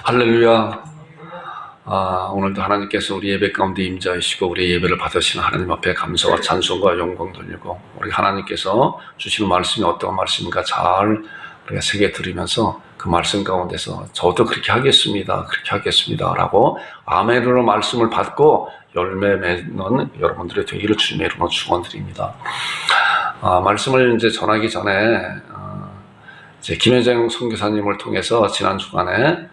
할렐루야. 오늘도 하나님께서 우리 예배 가운데 임재하시고 우리 예배를 받으시는 하나님 앞에 감사와 찬송과 영광 돌리고, 우리 하나님께서 주시는 말씀이 어떤 말씀인가 잘 우리가 새겨 들으면서 그 말씀 가운데서 저도 그렇게 하겠습니다, 그렇게 하겠습니다 라고 아멘으로 말씀을 받고 열매 맺는 여러분들의 되기를 주님의 이름으로 축원드립니다. 말씀을 이제 전하기 전에 이제 김혜정 선교사님을 통해서 지난 주간에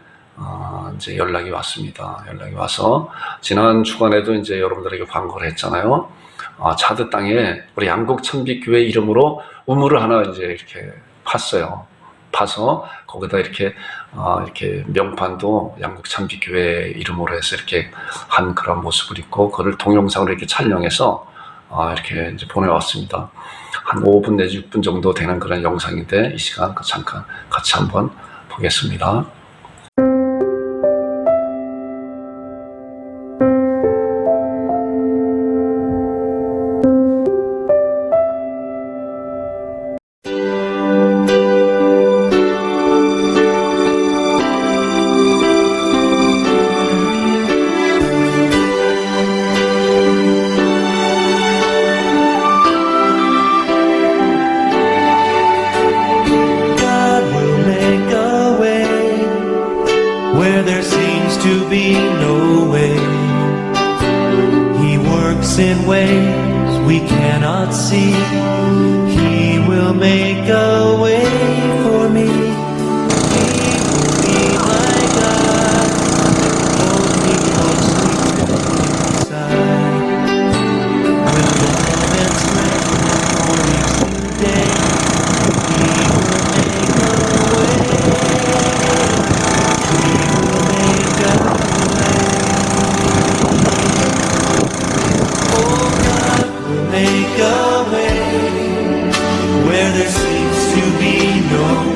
이제 연락이 왔습니다. 연락이 와서 지난 주간에도 이제 여러분들에게 광고를 했잖아요. 차드 땅에 우리 양곡천빛교회 이름으로 우물을 하나 이제 이렇게 팠어요. 파서 거기다 이렇게 명판도 양곡천빛교회 이름으로 해서 이렇게 한 그런 모습을 있고, 그걸 동영상으로 이렇게 촬영해서 이렇게 이제 보내왔습니다. 한 5분 내지 6분 정도 되는 그런 영상인데, 이 시간 잠깐 같이 한번 보겠습니다. In ways we cannot see, He will make a way for me. He will be my God, hold me closely to His side. With love and strength for each new day, He will make a way. He will make a way. Make a way where there seems to be no way.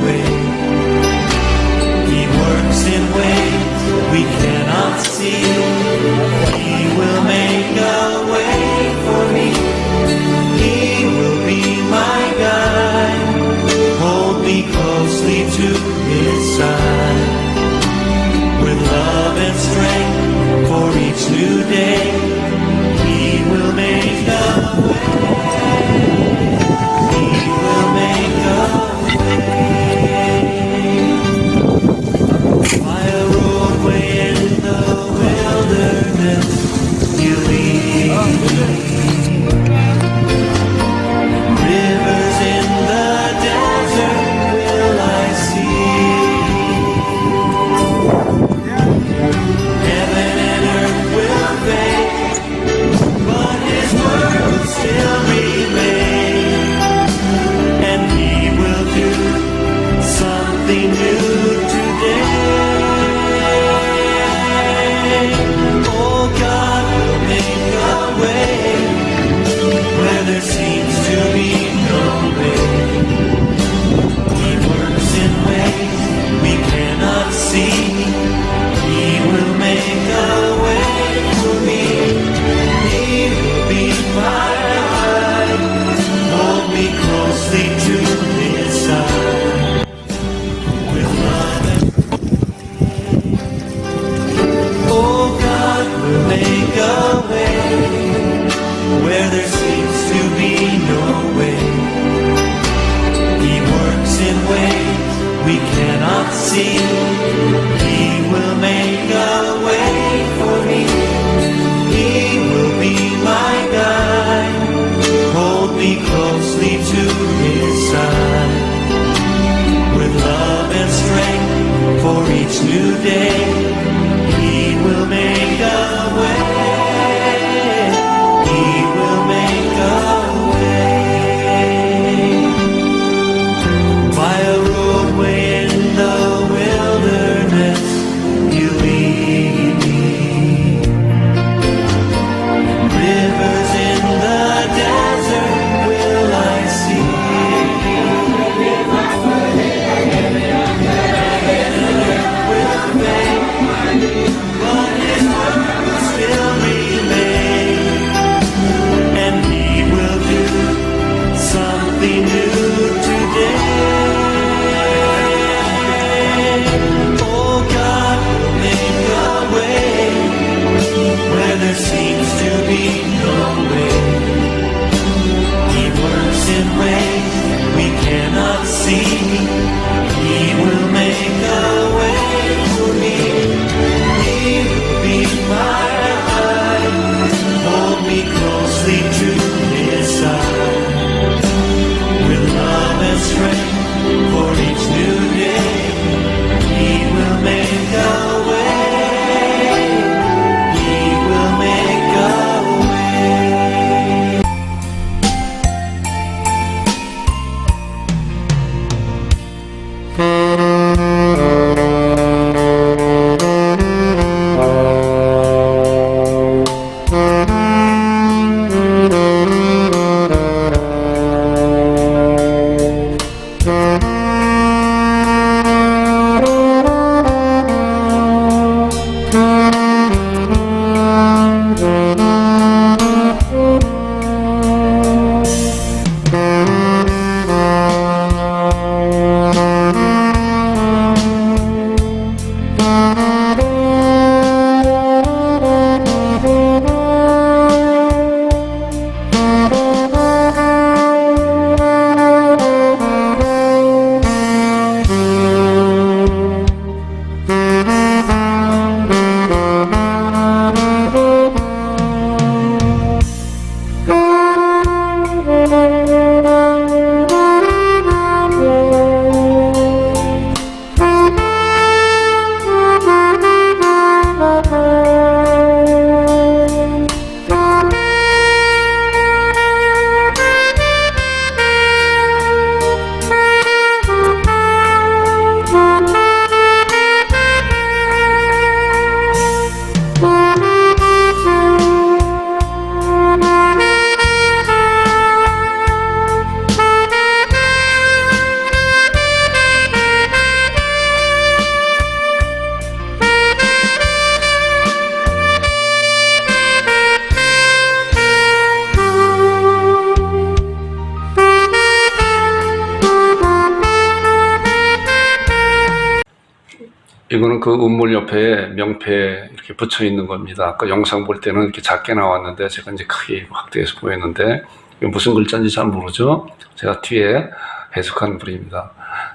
이거는 그 운물 옆에 명패 이렇게 붙여 있는 겁니다. 아까 영상 볼 때는 이렇게 작게 나왔는데 제가 이제 크게 확대해서 보였는데 이게 무슨 글자인지 잘 모르죠. 제가 뒤에 해석한 글입니다.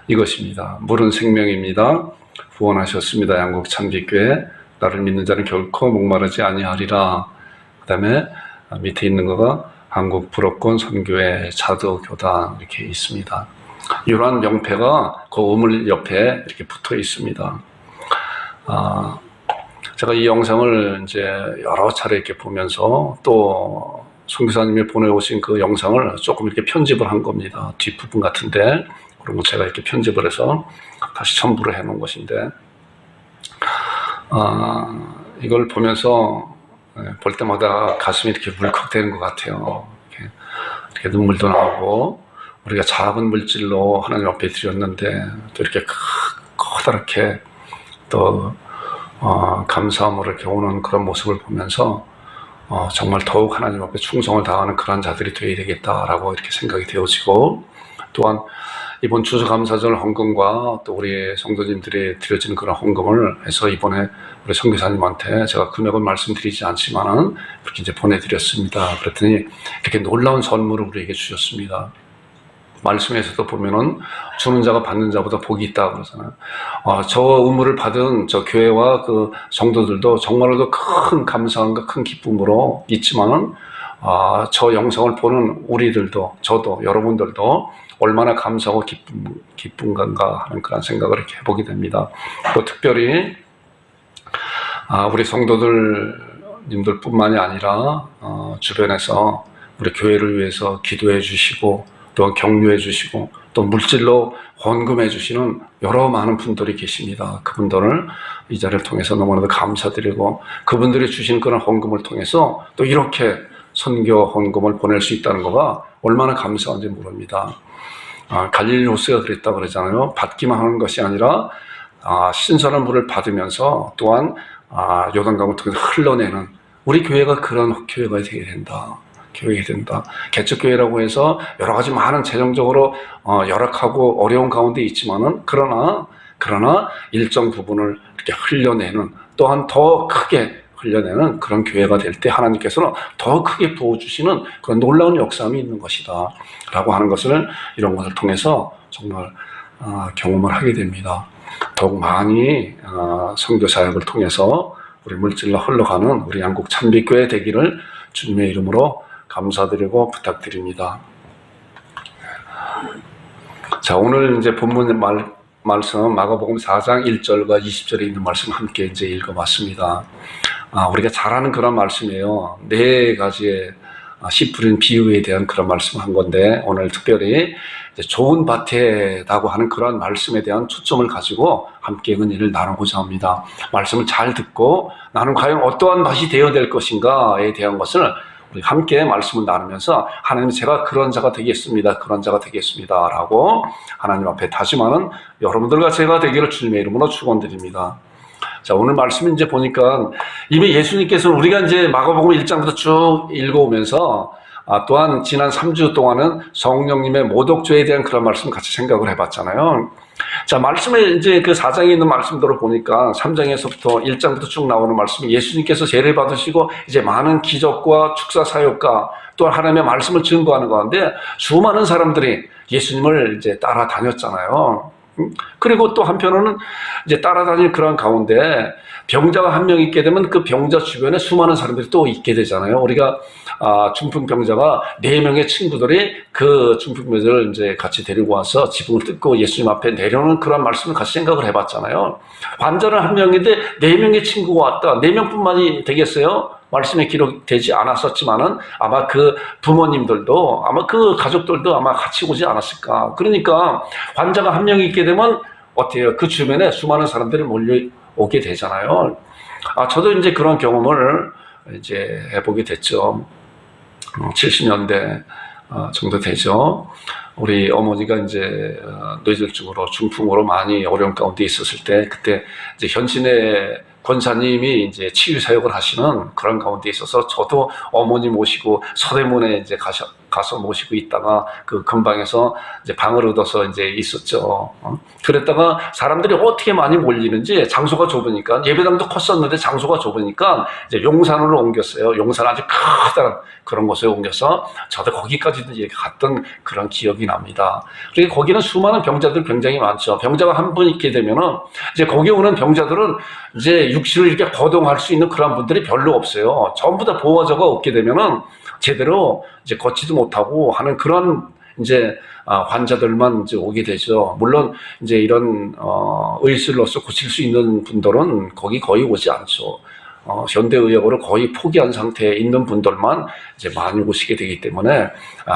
이것입니다. 물은 생명입니다. 구원하셨습니다. 양국 참빛교회 나를 믿는 자는 결코 목마르지 아니하리라. 그 다음에 밑에 있는 거가 한국 불업권 선교회 자도교단 이렇게 있습니다. 이러한 명패가 그 우물 옆에 이렇게 붙어 있습니다. 제가 이 영상을 이제 여러 차례 이렇게 보면서 또 선교사님이 보내오신 그 영상을 조금 이렇게 편집을 한 겁니다. 뒷부분 같은데 그런 거 제가 이렇게 편집을 해서 다시 첨부를 해 놓은 것인데 이걸 보면서 볼 때마다 가슴이 이렇게 울컥되는 것 같아요. 이렇게 눈물도 나오고 우리가 작은 물질로 하나님 앞에 드렸는데 또 이렇게 커다랗게 또 감사함으로 이렇게 오는 그런 모습을 보면서 정말 더욱 하나님 앞에 충성을 다하는 그런 자들이 되어야 되겠다라고 이렇게 생각이 되어지고 또한 이번 추수감사절 헌금과 또 우리 성도님들이 드려지는 그런 헌금을 해서 이번에 우리 선교사님한테 제가 금액을 말씀드리지 않지만은 이렇게 이제 보내드렸습니다. 그랬더니 이렇게 놀라운 선물을 우리에게 주셨습니다. 말씀에서도 보면은 주는 자가 받는 자보다 복이 있다 그러잖아요. 저 의무를 받은 저 교회와 그 성도들도 정말로 큰 감사함과 큰 기쁨으로 있지만은 저 영상을 보는 우리들도 저도 여러분들도 얼마나 감사하고 기쁜가 하는 그런 생각을 이렇게 해보게 됩니다. 또 특별히 우리 성도들님들뿐만이 아니라 주변에서 우리 교회를 위해서 기도해 주시고 또 격려해 주시고 또 물질로 헌금해 주시는 여러 많은 분들이 계십니다. 그분들을 이 자리를 통해서 너무나도 감사드리고 그분들이 주신 그런 헌금을 통해서 또 이렇게 선교 헌금을 보낼 수 있다는 거가 얼마나 감사한지 모릅니다. 갈릴리오스가 그랬다고 그러잖아요. 받기만 하는 것이 아니라 신선한 물을 받으면서 또한 요단강을 통해서 흘러내는 우리 교회가 그런 교회가 되게 된다. 교회가 된다. 개척교회라고 해서 여러 가지 많은 재정적으로 열악하고 어려운 가운데 있지만은 그러나 일정 부분을 이렇게 흘려내는 또한 더 크게 흘려내는 그런 교회가 될 때 하나님께서는 더 크게 부어주시는 그런 놀라운 역사함이 있는 것이다 라고 하는 것을 이런 것을 통해서 정말 경험을 하게 됩니다. 더욱 많이 선교 사역을 통해서 우리 물질로 흘러가는 우리 양국 참빛교회 되기를 주님의 이름으로 감사드리고 부탁드립니다. 자, 오늘 이제 본문 말씀 마가복음 4장 1절과 20절에 있는 말씀 함께 이제 읽어봤습니다. 우리가 잘 아는 그런 말씀이에요. 네 가지의 씨 뿌린 비유에 대한 그런 말씀을 한 건데 오늘 특별히 이제 좋은 밭에라고 하는 그런 말씀에 대한 초점을 가지고 함께 은혜를 나누고자 합니다. 말씀을 잘 듣고 나는 과연 어떠한 밭이 되어야 될 것인가에 대한 것을 우리 함께 말씀을 나누면서 하나님 제가 그런 자가 되겠습니다. 그런 자가 되겠습니다. 라고 하나님 앞에 다짐하는 여러분들과 제가 되기를 주님의 이름으로 축원드립니다. 자, 오늘 말씀 이제 보니까 이미 예수님께서는 우리가 이제 마가복음 1장부터 쭉 읽어오면서 또한 지난 3주 동안은 성령님의 모독죄에 대한 그런 말씀 같이 생각을 해봤잖아요. 자, 말씀에 이제 그 4장에 있는 말씀들을 보니까 3장에서부터 1장부터 쭉 나오는 말씀이 예수님께서 세례 받으시고 이제 많은 기적과 축사 사역과 또 하나님의 말씀을 증거하는 가운데 수많은 사람들이 예수님을 이제 따라다녔잖아요. 그리고 또 한편으로는 이제 따라다닐 그런 가운데 병자가 한 명 있게 되면 그 병자 주변에 수많은 사람들이 또 있게 되잖아요. 우리가 중풍병자가 4명의 친구들이 그 중풍병자를 이제 같이 데리고 와서 지붕을 뜯고 예수님 앞에 내려오는 그런 말씀을 같이 생각을 해봤잖아요. 환자는 한 명인데 4명의 친구가 왔다. 4명뿐만이 되겠어요? 말씀에 기록되지 않았었지만은 아마 그 부모님들도 아마 그 가족들도 아마 같이 오지 않았을까. 그러니까 환자가 한 명이 있게 되면 어때요? 그 주변에 수많은 사람들이 몰려오게 되잖아요. 저도 이제 그런 경험을 이제 해보게 됐죠. 70년대 정도 되죠. 우리 어머니가 이제 뇌졸중으로 중풍으로 많이 어려운 가운데 있었을 때 그때 이제 현신의 권사님이 이제 치유 사역을 하시는 그런 가운데 있어서 저도 어머니 모시고 서대문에 이제 가서 모시고 있다가 그 근방에서 이제 방을 얻어서 이제 있었죠. 그랬다가 사람들이 어떻게 많이 몰리는지 장소가 좁으니까 예배당도 컸었는데 장소가 좁으니까 이제 용산으로 옮겼어요. 용산 아주 커다란 그런 곳에 옮겨서 저도 거기까지도 이렇게 갔던 그런 기억이 납니다. 그리고 거기는 수많은 병자들 굉장히 많죠. 병자가 한 분 있게 되면은 이제 거기 오는 병자들은 이제 육신을 이렇게 거동할 수 있는 그런 분들이 별로 없어요. 전부 다 보호자가 없게 되면은 제대로 이제 걷지도 못하고 하는 그런 이제 환자들만 이제 오게 되죠. 물론 이제 이런 의술로서 고칠 수 있는 분들은 거기 거의 오지 않죠. 현대의학으로 거의 포기한 상태에 있는 분들만 이제 많이 오시게 되기 때문에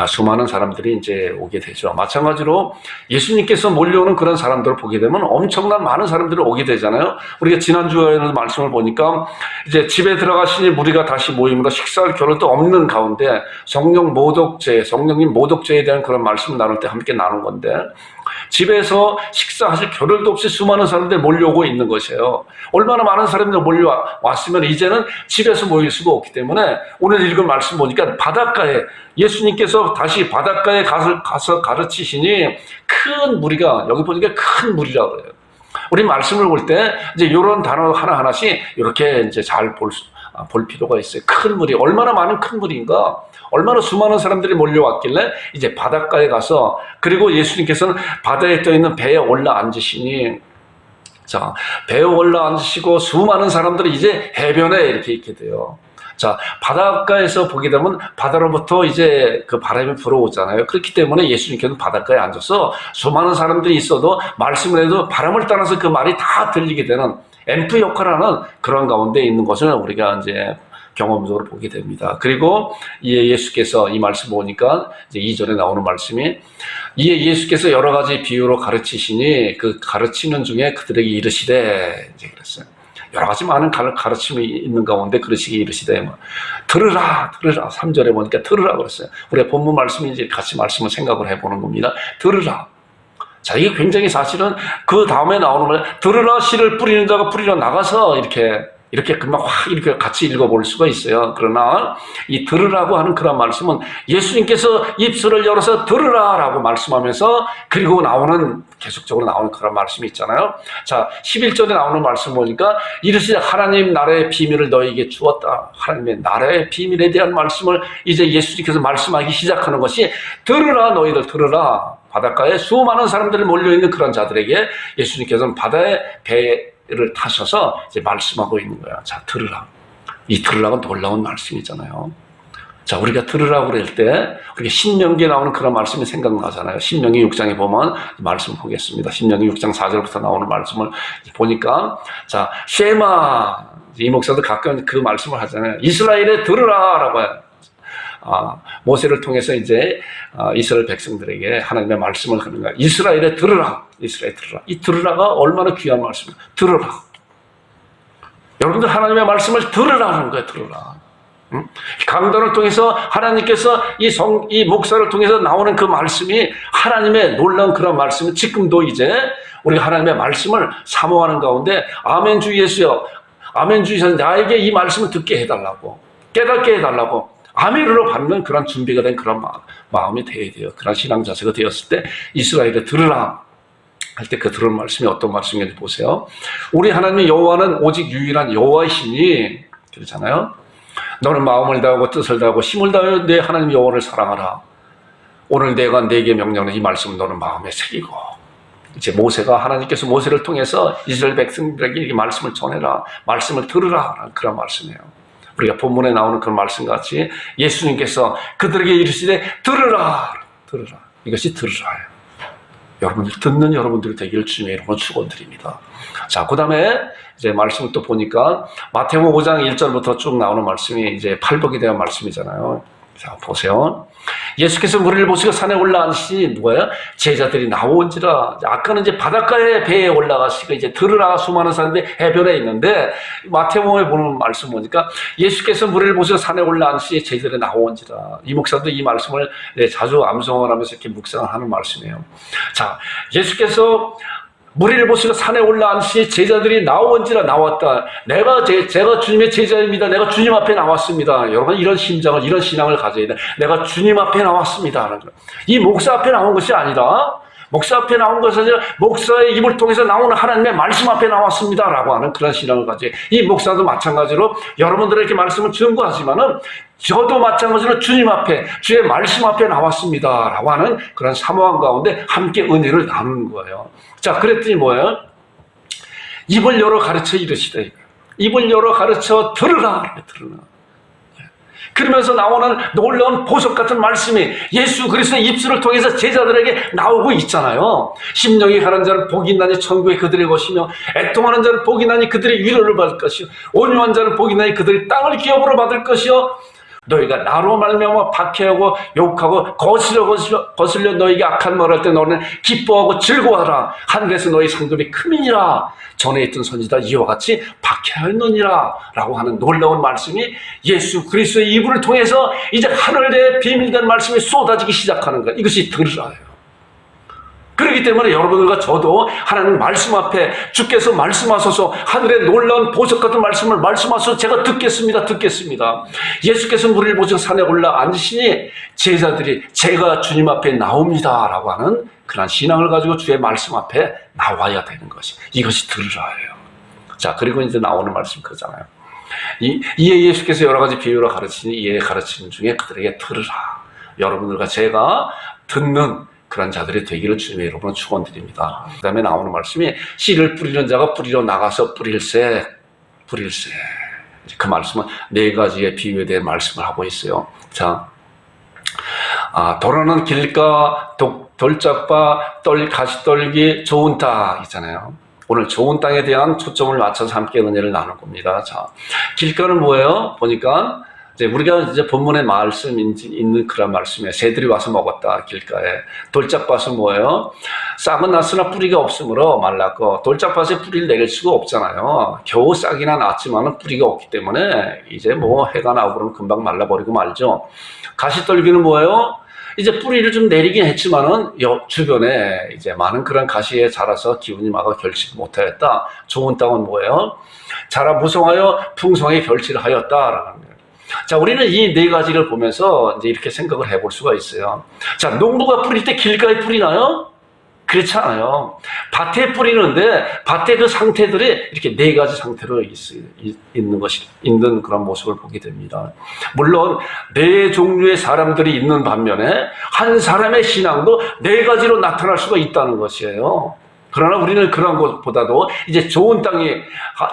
수많은 사람들이 이제 오게 되죠. 마찬가지로 예수님께서 몰려오는 그런 사람들을 보게 되면 엄청난 많은 사람들이 오게 되잖아요. 우리가 지난주에는 말씀을 보니까 이제 집에 들어가시니 무리가 다시 모임으로 식사할 겨를도 없는 가운데 성령님 모독죄에 대한 그런 말씀을 나눌 때 함께 나눈 건데 집에서 식사하실 겨를도 없이 수많은 사람들이 몰려오고 있는 것이에요. 얼마나 많은 사람들이 몰려왔으면 이제는 집에서 모일 수가 없기 때문에 오늘 읽은 말씀 보니까 바닷가에 예수님께서 다시 바닷가에 가서 가르치시니 큰 무리가 여기 보니까 큰 무리라고 그래요. 우리 말씀을 볼 때 이제 이런 단어 하나하나씩 이렇게 이제 잘 볼 필요가 있어요. 큰 무리, 얼마나 많은 큰 무리인가? 얼마나 수많은 사람들이 몰려왔길래 이제 바닷가에 가서 그리고 예수님께서는 바다에 떠 있는 배에 올라 앉으시니 자, 배에 올라 앉으시고 수많은 사람들이 이제 해변에 이렇게 있게 돼요. 자, 바닷가에서 보게 되면 바다로부터 이제 그 바람이 불어오잖아요. 그렇기 때문에 예수님께서는 바닷가에 앉아서 수많은 사람들이 있어도 말씀을 해도 바람을 따라서 그 말이 다 들리게 되는 앰프 역할을 하는 그런 가운데 있는 것을 우리가 이제 경험적으로 보게 됩니다. 그리고 이에 예수께서 이 말씀 보니까 이제 2절에 나오는 말씀이 이에 예수께서 여러 가지 비유로 가르치시니 그 가르치는 중에 그들에게 이르시되 이제 그랬어요. 여러 가지 많은 가르침이 있는 가운데 그러시기 이르시되 들으라 3절에 보니까 들으라 그랬어요. 우리가 본문 말씀이 이제 같이 말씀을 생각을 해보는 겁니다. 들으라. 자, 이게 굉장히 사실은 그 다음에 나오는 말 들으라 씨를 뿌리는 자가 뿌리러 나가서 이렇게 금방 확 이렇게 같이 읽어볼 수가 있어요. 그러나 이 들으라고 하는 그런 말씀은 예수님께서 입술을 열어서 들으라라고 말씀하면서 그리고 계속적으로 나오는 그런 말씀이 있잖아요. 자, 11절에 나오는 말씀 보니까 이르시되 하나님 나라의 비밀을 너희에게 주었다. 하나님의 나라의 비밀에 대한 말씀을 이제 예수님께서 말씀하기 시작하는 것이 들으라 너희들 들으라. 바닷가에 수많은 사람들이 몰려있는 그런 자들에게 예수님께서는 바다의 배를 타셔서 이제 말씀하고 있는 거야. 자, 들으라. 이 들으라가 놀라운 말씀이잖아요. 자, 우리가 들으라고 그럴 때, 우리가 신명기에 나오는 그런 말씀이 생각나잖아요. 신명기 6장에 보면 말씀을 보겠습니다. 신명기 6장 4절부터 나오는 말씀을 보니까, 자, 쉐마. 이 목사도 가끔 그 말씀을 하잖아요. 이스라엘에 들으라! 라고 해요. 모세를 통해서 이제 이스라엘 백성들에게 하나님의 말씀을 하는 거야. 이스라엘에 들으라. 이스라엘에 들으라. 이 들으라가 얼마나 귀한 말씀이야. 들으라. 여러분들 하나님의 말씀을 들으라는 거예요. 들으라. 응? 강단을 통해서 하나님께서 이 목사를 통해서 나오는 그 말씀이 하나님의 놀라운 그런 말씀은 지금도 이제 우리가 하나님의 말씀을 사모하는 가운데 아멘 주 예수여. 아멘 주 예수여. 나에게 이 말씀을 듣게 해달라고. 깨닫게 해달라고. 아멘으로 받는 그런 준비가 된 그런 마음이 되어야 돼요. 그런 신앙 자세가 되었을 때 이스라엘에 들으라 할 때 그 들은 말씀이 어떤 말씀인지 보세요. 우리 하나님의 여호와는 오직 유일한 여호와이시니 그렇잖아요. 너는 마음을 다하고 뜻을 다하고 힘을 다하여 내 하나님 여호와를 사랑하라. 오늘 내가 네게 명령하는 이 말씀을 너는 마음에 새기고 이제 모세가 하나님께서 모세를 통해서 이스라엘 백성들에게 이 말씀을 전해라. 말씀을 들으라. 그런 말씀이에요. 우리가 본문에 나오는 그런 말씀같이 예수님께서 그들에게 이르시되 들으라. 이것이 들으라예요. 여러분들 듣는 여러분들이 되기를 주님의 이름으로 축원드립니다. 자, 그 다음에 이제 말씀을 또 보니까 마태복음 5장 1절부터 쭉 나오는 말씀이 이제 팔복에 대한 말씀이잖아요. 자, 보세요. 예수께서 무리를 보시고 산에 올라가시니 누가요? 제자들이 나오온지라. 아까는 이제 바닷가에 배에 올라가시고 이제 들으라 수많은 사람들이 해변에 있는데 마태복음에 보는 말씀 보니까 예수께서 무리를 보시고 산에 올라가시니 제자들이 나오온지라. 이 목사도 이 말씀을 자주 암송을 하면서 이렇게 묵상을 하는 말씀이에요. 자, 예수께서 무리를 보시고 산에 올라앉으시니 제자들이 나오는지라 나왔다. 제가 주님의 제자입니다. 내가 주님 앞에 나왔습니다. 여러분 이런 심장을, 이런 신앙을 가져야 돼. 내가 주님 앞에 나왔습니다 하는 거. 이 목사 앞에 나온 것이 아니라, 목사 앞에 나온 것이 아니라 목사의 입을 통해서 나오는 하나님의 말씀 앞에 나왔습니다라고 하는 그런 신앙을 가져요. 이 목사도 마찬가지로 여러분들에게 말씀을 증거하지만은 저도 마찬가지로 주님 앞에, 주의 말씀 앞에 나왔습니다라고 하는 그런 사모함 가운데 함께 은혜를 나누는 거예요. 자, 그랬더니 뭐예요? 입을 열어 가르쳐 이르시되, 입을 열어 가르쳐 들으라. 그러면서 나오는 놀라운 보석 같은 말씀이 예수 그리스도의 입술을 통해서 제자들에게 나오고 있잖아요. 심령이 가는 자는 복이 있나니 천국에 그들의 것이며, 애통하는 자는 복이 있나니 그들의 위로를 받을 것이요, 온유한 자는 복이 있나니 그들이 땅을 기업으로 받을 것이요, 너희가 나로 말미암아 박해하고 욕하고 거슬려 너희에게 악한 말을 할 때 너는 기뻐하고 즐거워하라. 하늘에서 너희 상급이 크미니라. 전에 있던 선지자 이와 같이 박해하였느니라 라고 하는 놀라운 말씀이 예수 그리스도의 입을 통해서 이제 하늘의 비밀된 말씀이 쏟아지기 시작하는 것. 이것이 들으라예요. 그렇기 때문에 여러분들과 저도 하나님 말씀 앞에 주께서 말씀하소서, 하늘의 놀라운 보석 같은 말씀을 말씀하소서, 제가 듣겠습니다. 예수께서 무리를 보시고 산에 올라 앉으시니 제자들이 제가 주님 앞에 나옵니다 라고 하는 그런 신앙을 가지고 주의 말씀 앞에 나와야 되는 것이, 이것이 들으라예요. 자, 그리고 이제 나오는 말씀 그러잖아요. 이에 예수께서 여러 가지 비유로 가르치니 이에 가르치는 중에 그들에게 들으라. 여러분들과 제가 듣는 그런 자들이 되기를 주님의 이름으로 축원드립니다. 그 다음에 나오는 말씀이 씨를 뿌리는 자가 뿌리러 나가서 뿌릴새. 그 말씀은 네 가지의 비유에 대한 말씀을 하고 있어요. 자, 도로는 길가, 돌짝바, 가시떨기, 좋은 땅 있잖아요. 오늘 좋은 땅에 대한 초점을 맞춰서 함께 은혜를 나눌 겁니다. 자, 길가는 뭐예요? 보니까 우리가 이제 본문의 말씀 있는 그런 말씀에 새들이 와서 먹었다 길가에. 돌짝밭은 뭐예요? 싹은 났으나 뿌리가 없으므로 말랐고, 돌짝밭에 뿌리를 내릴 수가 없잖아요. 겨우 싹이나 났지만은 뿌리가 없기 때문에 이제 뭐 해가 나오고 그러면 금방 말라버리고 말죠. 가시떨기는 뭐예요? 이제 뿌리를 좀 내리긴 했지만은 주변에 이제 많은 그런 가시에 자라서 기운이 막아 결실을 못하였다. 좋은 땅은 뭐예요? 자라 무성하여 풍성하게 결실을 하였다라는 거예요. 자, 우리는 이 네 가지를 보면서 이제 이렇게 생각을 해볼 수가 있어요. 자, 농부가 뿌릴 때 길가에 뿌리나요? 그렇지 않아요. 밭에 뿌리는데 밭의 그 상태들이 이렇게 네 가지 상태로 있는 그런 모습을 보게 됩니다. 물론 네 종류의 사람들이 있는 반면에 한 사람의 신앙도 네 가지로 나타날 수가 있다는 것이에요. 그러나 우리는 그런 것보다도 이제 좋은 땅이,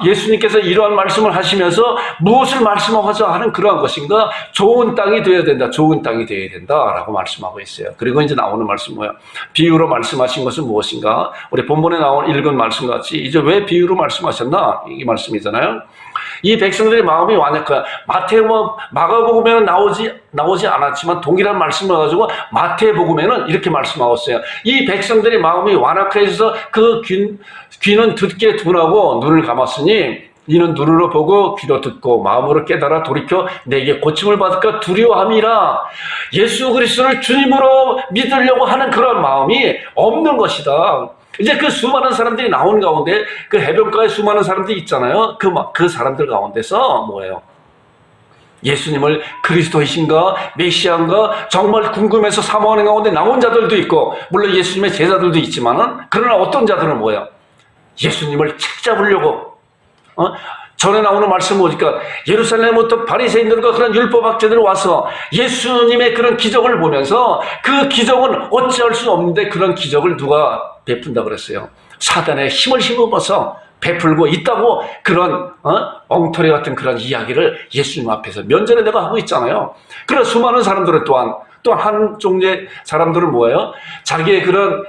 예수님께서 이러한 말씀을 하시면서 무엇을 말씀하고자 하는 그러한 것인가? 좋은 땅이 되어야 된다. 좋은 땅이 되어야 된다라고 말씀하고 있어요. 그리고 이제 나오는 말씀 뭐예요? 비유로 말씀하신 것은 무엇인가? 우리 본문에 읽은 말씀 같이 이제 왜 비유로 말씀하셨나? 이 말씀이잖아요. 이 백성들의 마음이 완약한, 마가복음에는 나오지 않았지만 동일한 말씀을 가지고 마태복음에는 이렇게 말씀하고 있어요. 이 백성들의 마음이 완악해져서 그 귀는 듣게 둔하고 눈을 감았으니 이는 눈으로 보고 귀로 듣고 마음으로 깨달아 돌이켜 내게 고침을 받을까 두려워함이라. 예수 그리스도를 주님으로 믿으려고 하는 그런 마음이 없는 것이다. 이제 그 수많은 사람들이 나온 가운데 그 해변가에 수많은 사람들이 있잖아요. 그 사람들 가운데서 뭐예요? 예수님을 그리스도이신가 메시아인가 정말 궁금해서 사모하는 가운데 나온 자들도 있고, 물론 예수님의 제자들도 있지만은, 그러나 어떤 자들은 뭐예요? 예수님을 책잡으려고, 전에 나오는 말씀 보니까 예루살렘부터 바리새인들과 그런 율법학자들이 와서 예수님의 그런 기적을 보면서 그 기적은 어찌할 수 없는데 그런 기적을 누가 베푼다 그랬어요? 사단의 힘을 힘입어서 베풀고 있다고, 그런 엉터리 같은 그런 이야기를 예수님 앞에서 면전에 내가 하고 있잖아요. 그러나 수많은 사람들은 또한 한 종류의 사람들은 뭐예요? 자기의 그런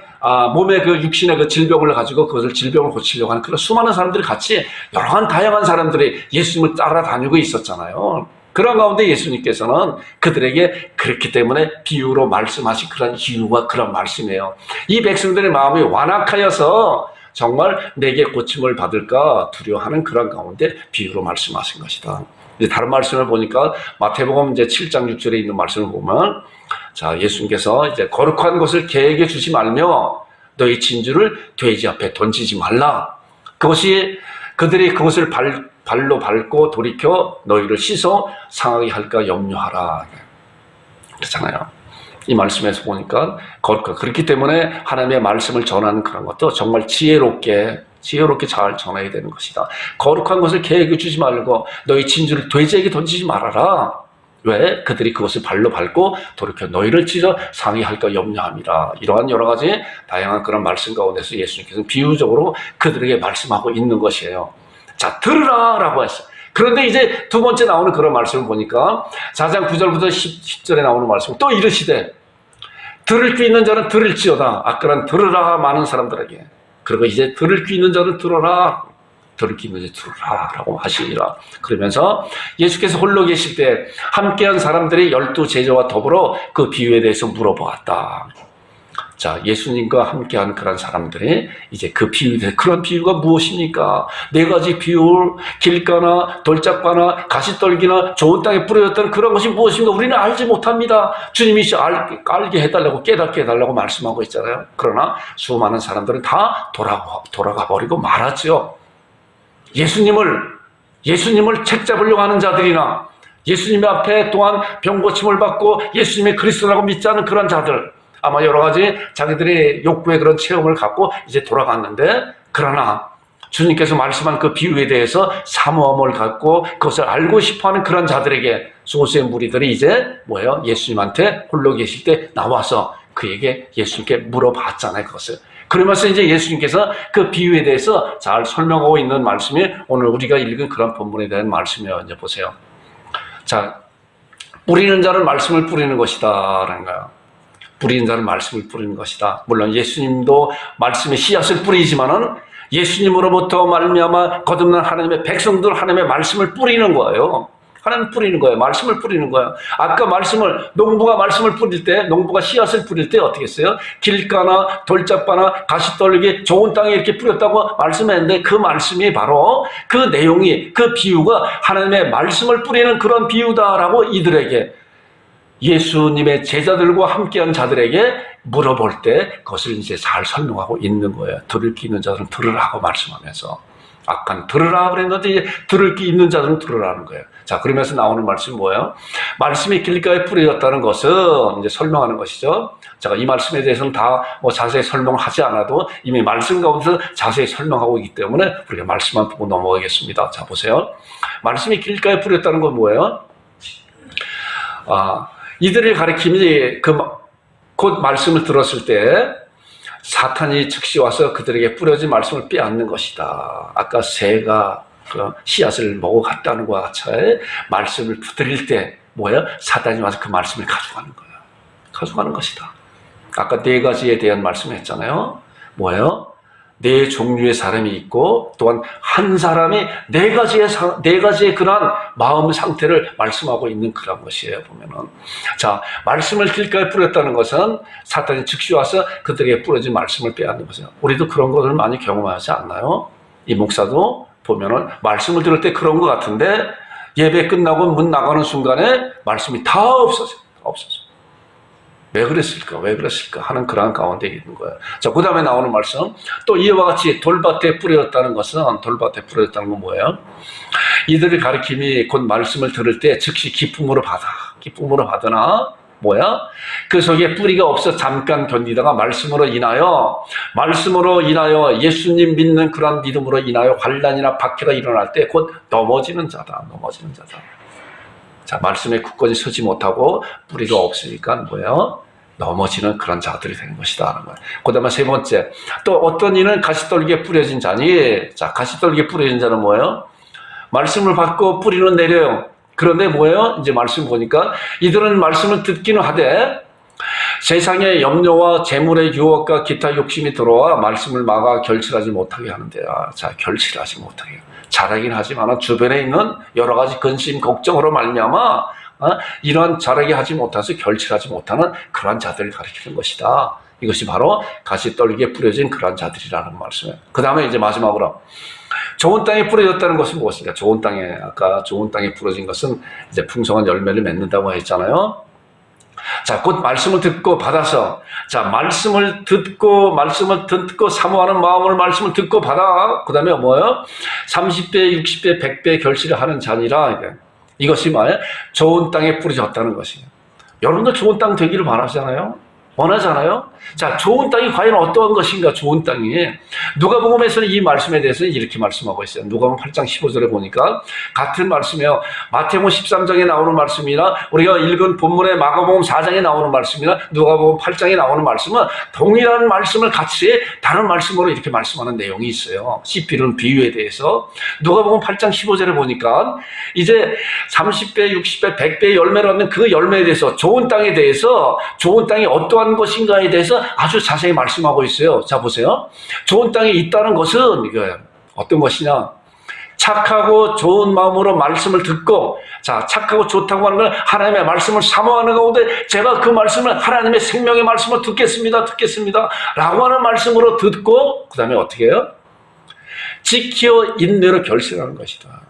몸의 그 육신의 그 질병을 가지고 그것을 질병을 고치려고 하는 그런 수많은 사람들이 같이 여러 다양한 사람들이 예수님을 따라다니고 있었잖아요. 그런 가운데 예수님께서는 그들에게 그렇기 때문에 비유로 말씀하신 그런 이유가 그런 말씀이에요. 이 백성들의 마음이 완악하여서 정말 내게 고침을 받을까 두려워하는 그런 가운데 비유로 말씀하신 것이다. 이제 다른 말씀을 보니까 마태복음 이제 7장 6절에 있는 말씀을 보면, 자, 예수님께서 이제 거룩한 것을 개에게 주지 말며 너희 진주를 돼지 앞에 던지지 말라. 그것이 그들이 그것을 발로 밟고 돌이켜 너희를 씻어 상하게 할까 염려하라. 그렇잖아요. 이 말씀에서 보니까 그렇기 때문에 하나님의 말씀을 전하는 그런 것도 정말 지혜롭게 잘 전해야 되는 것이다. 거룩한 것을 개에게 주지 말고 너희 진주를 돼지에게 던지지 말아라. 왜? 그들이 그것을 발로 밟고 돌이켜 너희를 찢어 상해할까 염려함이라. 이러한 여러 가지 다양한 그런 말씀 가운데서 예수님께서 비유적으로 그들에게 말씀하고 있는 것이에요. 자, 들으라 라고 했어요. 그런데 이제 두 번째 나오는 그런 말씀을 보니까 4장 9절부터 10절에 나오는 말씀 또 이르시되 들을 귀 있는 자는 들을지어다. 아까는 들으라 많은 사람들에게. 그리고 이제 들을 귀 있는 자는 들어라. 들을 귀 있는 자 들으라 라고 하시니라. 그러면서 예수께서 홀로 계실 때 함께한 사람들이 12 제자와 더불어 그 비유에 대해서 물어보았다. 자, 예수님과 함께한 그런 사람들이 이제 그 비유에 그런 비유가 무엇입니까? 4가지 비유, 길가나 돌짝바나 가시떨기나 좋은 땅에 뿌려졌다는 그런 것이 무엇입니까? 우리는 알지 못합니다. 주님이 알게 해달라고 깨닫게 해달라고 말씀하고 있잖아요. 그러나 수많은 사람들은 다 돌아가 버리고 말았죠. 예수님을 책잡으려고 하는 자들이나 예수님 앞에 또한 병고침을 받고 예수님의 그리스도라고 믿지 않은 그런 자들, 아마 여러 가지 자기들의 욕구의 그런 체험을 갖고 이제 돌아갔는데, 그러나 주님께서 말씀한 그 비유에 대해서 사모함을 갖고 그것을 알고 싶어하는 그런 자들에게 소수의 무리들이 이제 뭐예요? 예수님한테 홀로 계실 때 나와서 그에게 예수님께 물어봤잖아요, 그것을. 그러면서 이제 예수님께서 그 비유에 대해서 잘 설명하고 있는 말씀이 오늘 우리가 읽은 그런 본문에 대한 말씀이에요. 이제 보세요. 자, 뿌리는 자는 말씀을 뿌리는 것이다 라는 거예요. 뿌리는 자는 말씀을 뿌리는 것이다. 물론 예수님도 말씀의 씨앗을 뿌리지만은 예수님으로부터 말미암아 거듭난 하나님의 백성들 하나님의 말씀을 뿌리는 거예요. 하나님 뿌리는 거예요. 말씀을 뿌리는 거예요. 아까 농부가 말씀을 뿌릴 때, 농부가 씨앗을 뿌릴 때 어떻게 했어요? 길가나 돌짝바나 가시떨기 좋은 땅에 이렇게 뿌렸다고 말씀했는데 그 말씀이 바로 그 내용이, 그 비유가 하나님의 말씀을 뿌리는 그런 비유다라고 이들에게, 예수님의 제자들과 함께한 자들에게 물어볼 때 그것을 이제 잘 설명하고 있는 거예요. 들을 귀 있는 자들은 들으라고 말씀하면서, 아까는 들으라 그랬는데 이제 들을 귀 있는 자들은 들으라는 거예요. 자, 그러면서 나오는 말씀이 뭐예요? 말씀이 길가에 뿌려졌다는 것은 이제 설명하는 것이죠. 제가 이 말씀에 대해서는 다 뭐 자세히 설명을 하지 않아도 이미 말씀 가운데서 자세히 설명하고 있기 때문에 우리가 말씀만 보고 넘어가겠습니다. 자, 보세요. 말씀이 길가에 뿌렸다는 건 뭐예요? 이들을 가리킴이 곧 말씀을 들었을 때 사탄이 즉시 와서 그들에게 뿌려진 말씀을 빼앗는 것이다. 아까 새가 그 씨앗을 먹어갔다는 것과 같이 말씀을 부드릴 때 뭐예요? 사탄이 와서 그 말씀을 가져가는 거예요. 가져가는 것이다. 아까 4가지에 대한 말씀을 했잖아요. 뭐예요? 4종류의 사람이 있고 또한 한 사람이 4가지의 그러한 마음 상태를 말씀하고 있는 그런 것이에요, 보면은. 자, 말씀을 길가에 뿌렸다는 것은 사탄이 즉시 와서 그들에게 뿌려진 말씀을 빼앗는 것이에요. 우리도 그런 것을 많이 경험하지 않나요? 이 목사도 보면은 말씀을 들을 때 그런 것 같은데 예배 끝나고 문 나가는 순간에 말씀이 다 없어져. 왜 그랬을까 하는 그런 가운데 있는 거예요. 자, 그 다음에 나오는 말씀. 또 이와 같이 돌밭에 뿌려졌다는 건 뭐예요? 이들을 가리킴이 곧 말씀을 들을 때 즉시 기쁨으로 받으나 뭐야? 그 속에 뿌리가 없어 잠깐 견디다가 말씀으로 인하여 예수님 믿는 그런 믿음으로 인하여 환난이나 박해가 일어날 때 곧 넘어지는 자다. 자, 말씀에 굳건히 서지 못하고 뿌리가 없으니까 뭐예요? 넘어지는 그런 자들이 되는 것이다 하는 거예요. 그 다음에 3번째, 또 어떤 이는 가시떨기에 뿌려진 자니, 자, 가시떨기에 뿌려진 자는 뭐예요? 말씀을 받고 뿌리는 내려요. 그런데 뭐예요? 이제 말씀 보니까 이들은 말씀을 듣기는 하되 세상의 염려와 재물의 유혹과 기타 욕심이 들어와 말씀을 막아 결실하지 못하게 하는데요. 자, 결실하지 못하게. 잘하긴 하지만 주변에 있는 여러 가지 근심, 걱정으로 말미암아 이러한 자라게 하지 못해서 결실하지 못하는 그러한 자들을 가리키는 것이다. 이것이 바로 가시떨기에 뿌려진 그러한 자들이라는 말씀이에요. 그 다음에 이제 마지막으로 좋은 땅에 뿌려졌다는 것은 무엇입니까? 아까 좋은 땅에 뿌려진 것은 이제 풍성한 열매를 맺는다고 했잖아요. 자, 곧 말씀을 듣고 받아서, 자, 말씀을 듣고 사모하는 마음으로 말씀을 듣고 받아. 그 다음에 뭐예요? 30배, 60배, 100배 결실을 하는 자니라. 이것이 뭐예요? 좋은 땅에 뿌려졌다는 것이에요. 여러분도 좋은 땅 되기를 바라잖아요? 원하잖아요? 자, 좋은 땅이 과연 어떠한 것인가, 좋은 땅이. 누가복음에서는 이 말씀에 대해서 이렇게 말씀하고 있어요. 누가복음 8장 15절에 보니까 같은 말씀이에요. 마태복음 13장에 나오는 말씀이나 우리가 읽은 본문의 마가복음 4장에 나오는 말씀이나 누가복음 8장에 나오는 말씀은 동일한 말씀을 같이 다른 말씀으로 이렇게 말씀하는 내용이 있어요. 씨피른 비유에 대해서. 누가복음 8장 15절에 보니까 이제 30배, 60배, 100배의 열매를 얻는 그 열매에 대해서, 좋은 땅에 대해서, 좋은 땅이 어떠한 것인가에 대해서 아주 자세히 말씀하고 있어요. 자, 보세요. 좋은 땅에 있다는 것은 이거예요. 어떤 것이냐? 착하고 좋은 마음으로 말씀을 듣고, 자, 착하고 좋다고 하는 건 하나님의 말씀을 사모하는 가운데 제가 그 말씀을, 하나님의 생명의 말씀을 듣겠습니다 라고 하는 말씀으로 듣고, 그 다음에 어떻게 해요? 지켜 인내로 결실하는 것이다.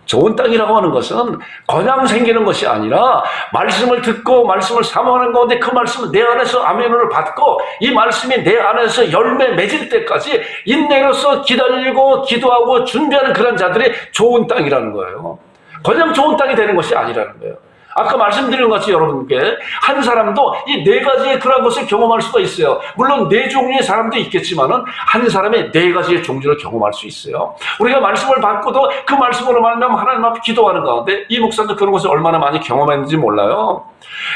좋은 땅이라고 하는 것은 그냥 생기는 것이 아니라 말씀을 듣고 말씀을 사모하는 가운데 그 말씀을 내 안에서 아멘을 받고 이 말씀이 내 안에서 열매 맺을 때까지 인내로서 기다리고 기도하고 준비하는 그런 자들이 좋은 땅이라는 거예요. 그냥 좋은 땅이 되는 것이 아니라는 거예요. 아까 말씀드린 것 같이 여러분께 한 사람도 이 네 가지의 그런 것을 경험할 수가 있어요. 물론 네 종류의 사람도 있겠지만은 한 사람의 네 가지의 종류를 경험할 수 있어요. 우리가 말씀을 받고도 그 말씀으로 말하면 하나님 앞에 기도하는 가운데 이 목사도 그런 것을 얼마나 많이 경험했는지 몰라요.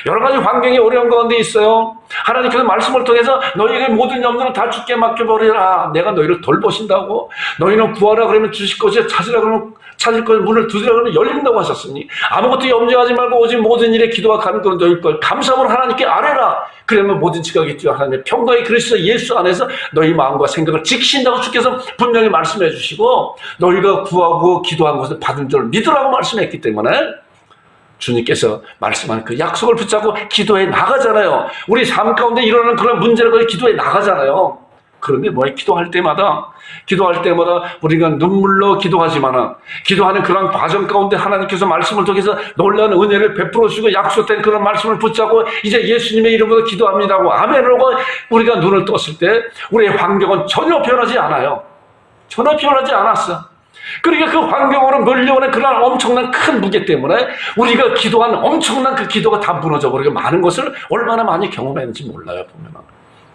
여러 가지 환경이 어려운 가운데 있어요. 하나님께서 말씀을 통해서 너희의 모든 염려를 다 주께 맡겨버리라. 내가 너희를 돌보신다고. 너희는 구하라 그러면 주실 것이요, 찾으라 그러면 찾을 것, 문을 두드려 그러면 열린다고 하셨으니 아무것도 염려하지 말고 오직 모든 일에 기도와 간구로 너희 걸 감사함으로 하나님께 아뢰라. 그러면 모든 지각이 뛰어 하나님의 평강이 그리스도 예수 안에서 너희 마음과 생각을 지키신다고 주께서 분명히 말씀해 주시고, 너희가 구하고 기도한 것을 받은 줄 믿으라고 말씀했기 때문에 주님께서 말씀하는 그 약속을 붙잡고 기도해 나가잖아요. 우리 삶 가운데 일어나는 그런 문제를 기도해 나가잖아요. 그런데 뭐에 기도할 때마다 우리가 눈물로 기도하지만은, 기도하는 그런 과정 가운데 하나님께서 말씀을 통해서 놀라운 은혜를 베풀어 주시고 약속된 그런 말씀을 붙잡고 이제 예수님의 이름으로 기도합니다고 아멘으로 우리가 눈을 떴을 때 우리의 환경은 전혀 변하지 않아요. 전혀 변하지 않았어. 그러니까 그 환경으로 몰려오는 그런 엄청난 큰 무게 때문에 우리가 기도한 엄청난 그 기도가 다 무너져 버리고 많은 것을 얼마나 많이 경험했는지 몰라요, 보면은.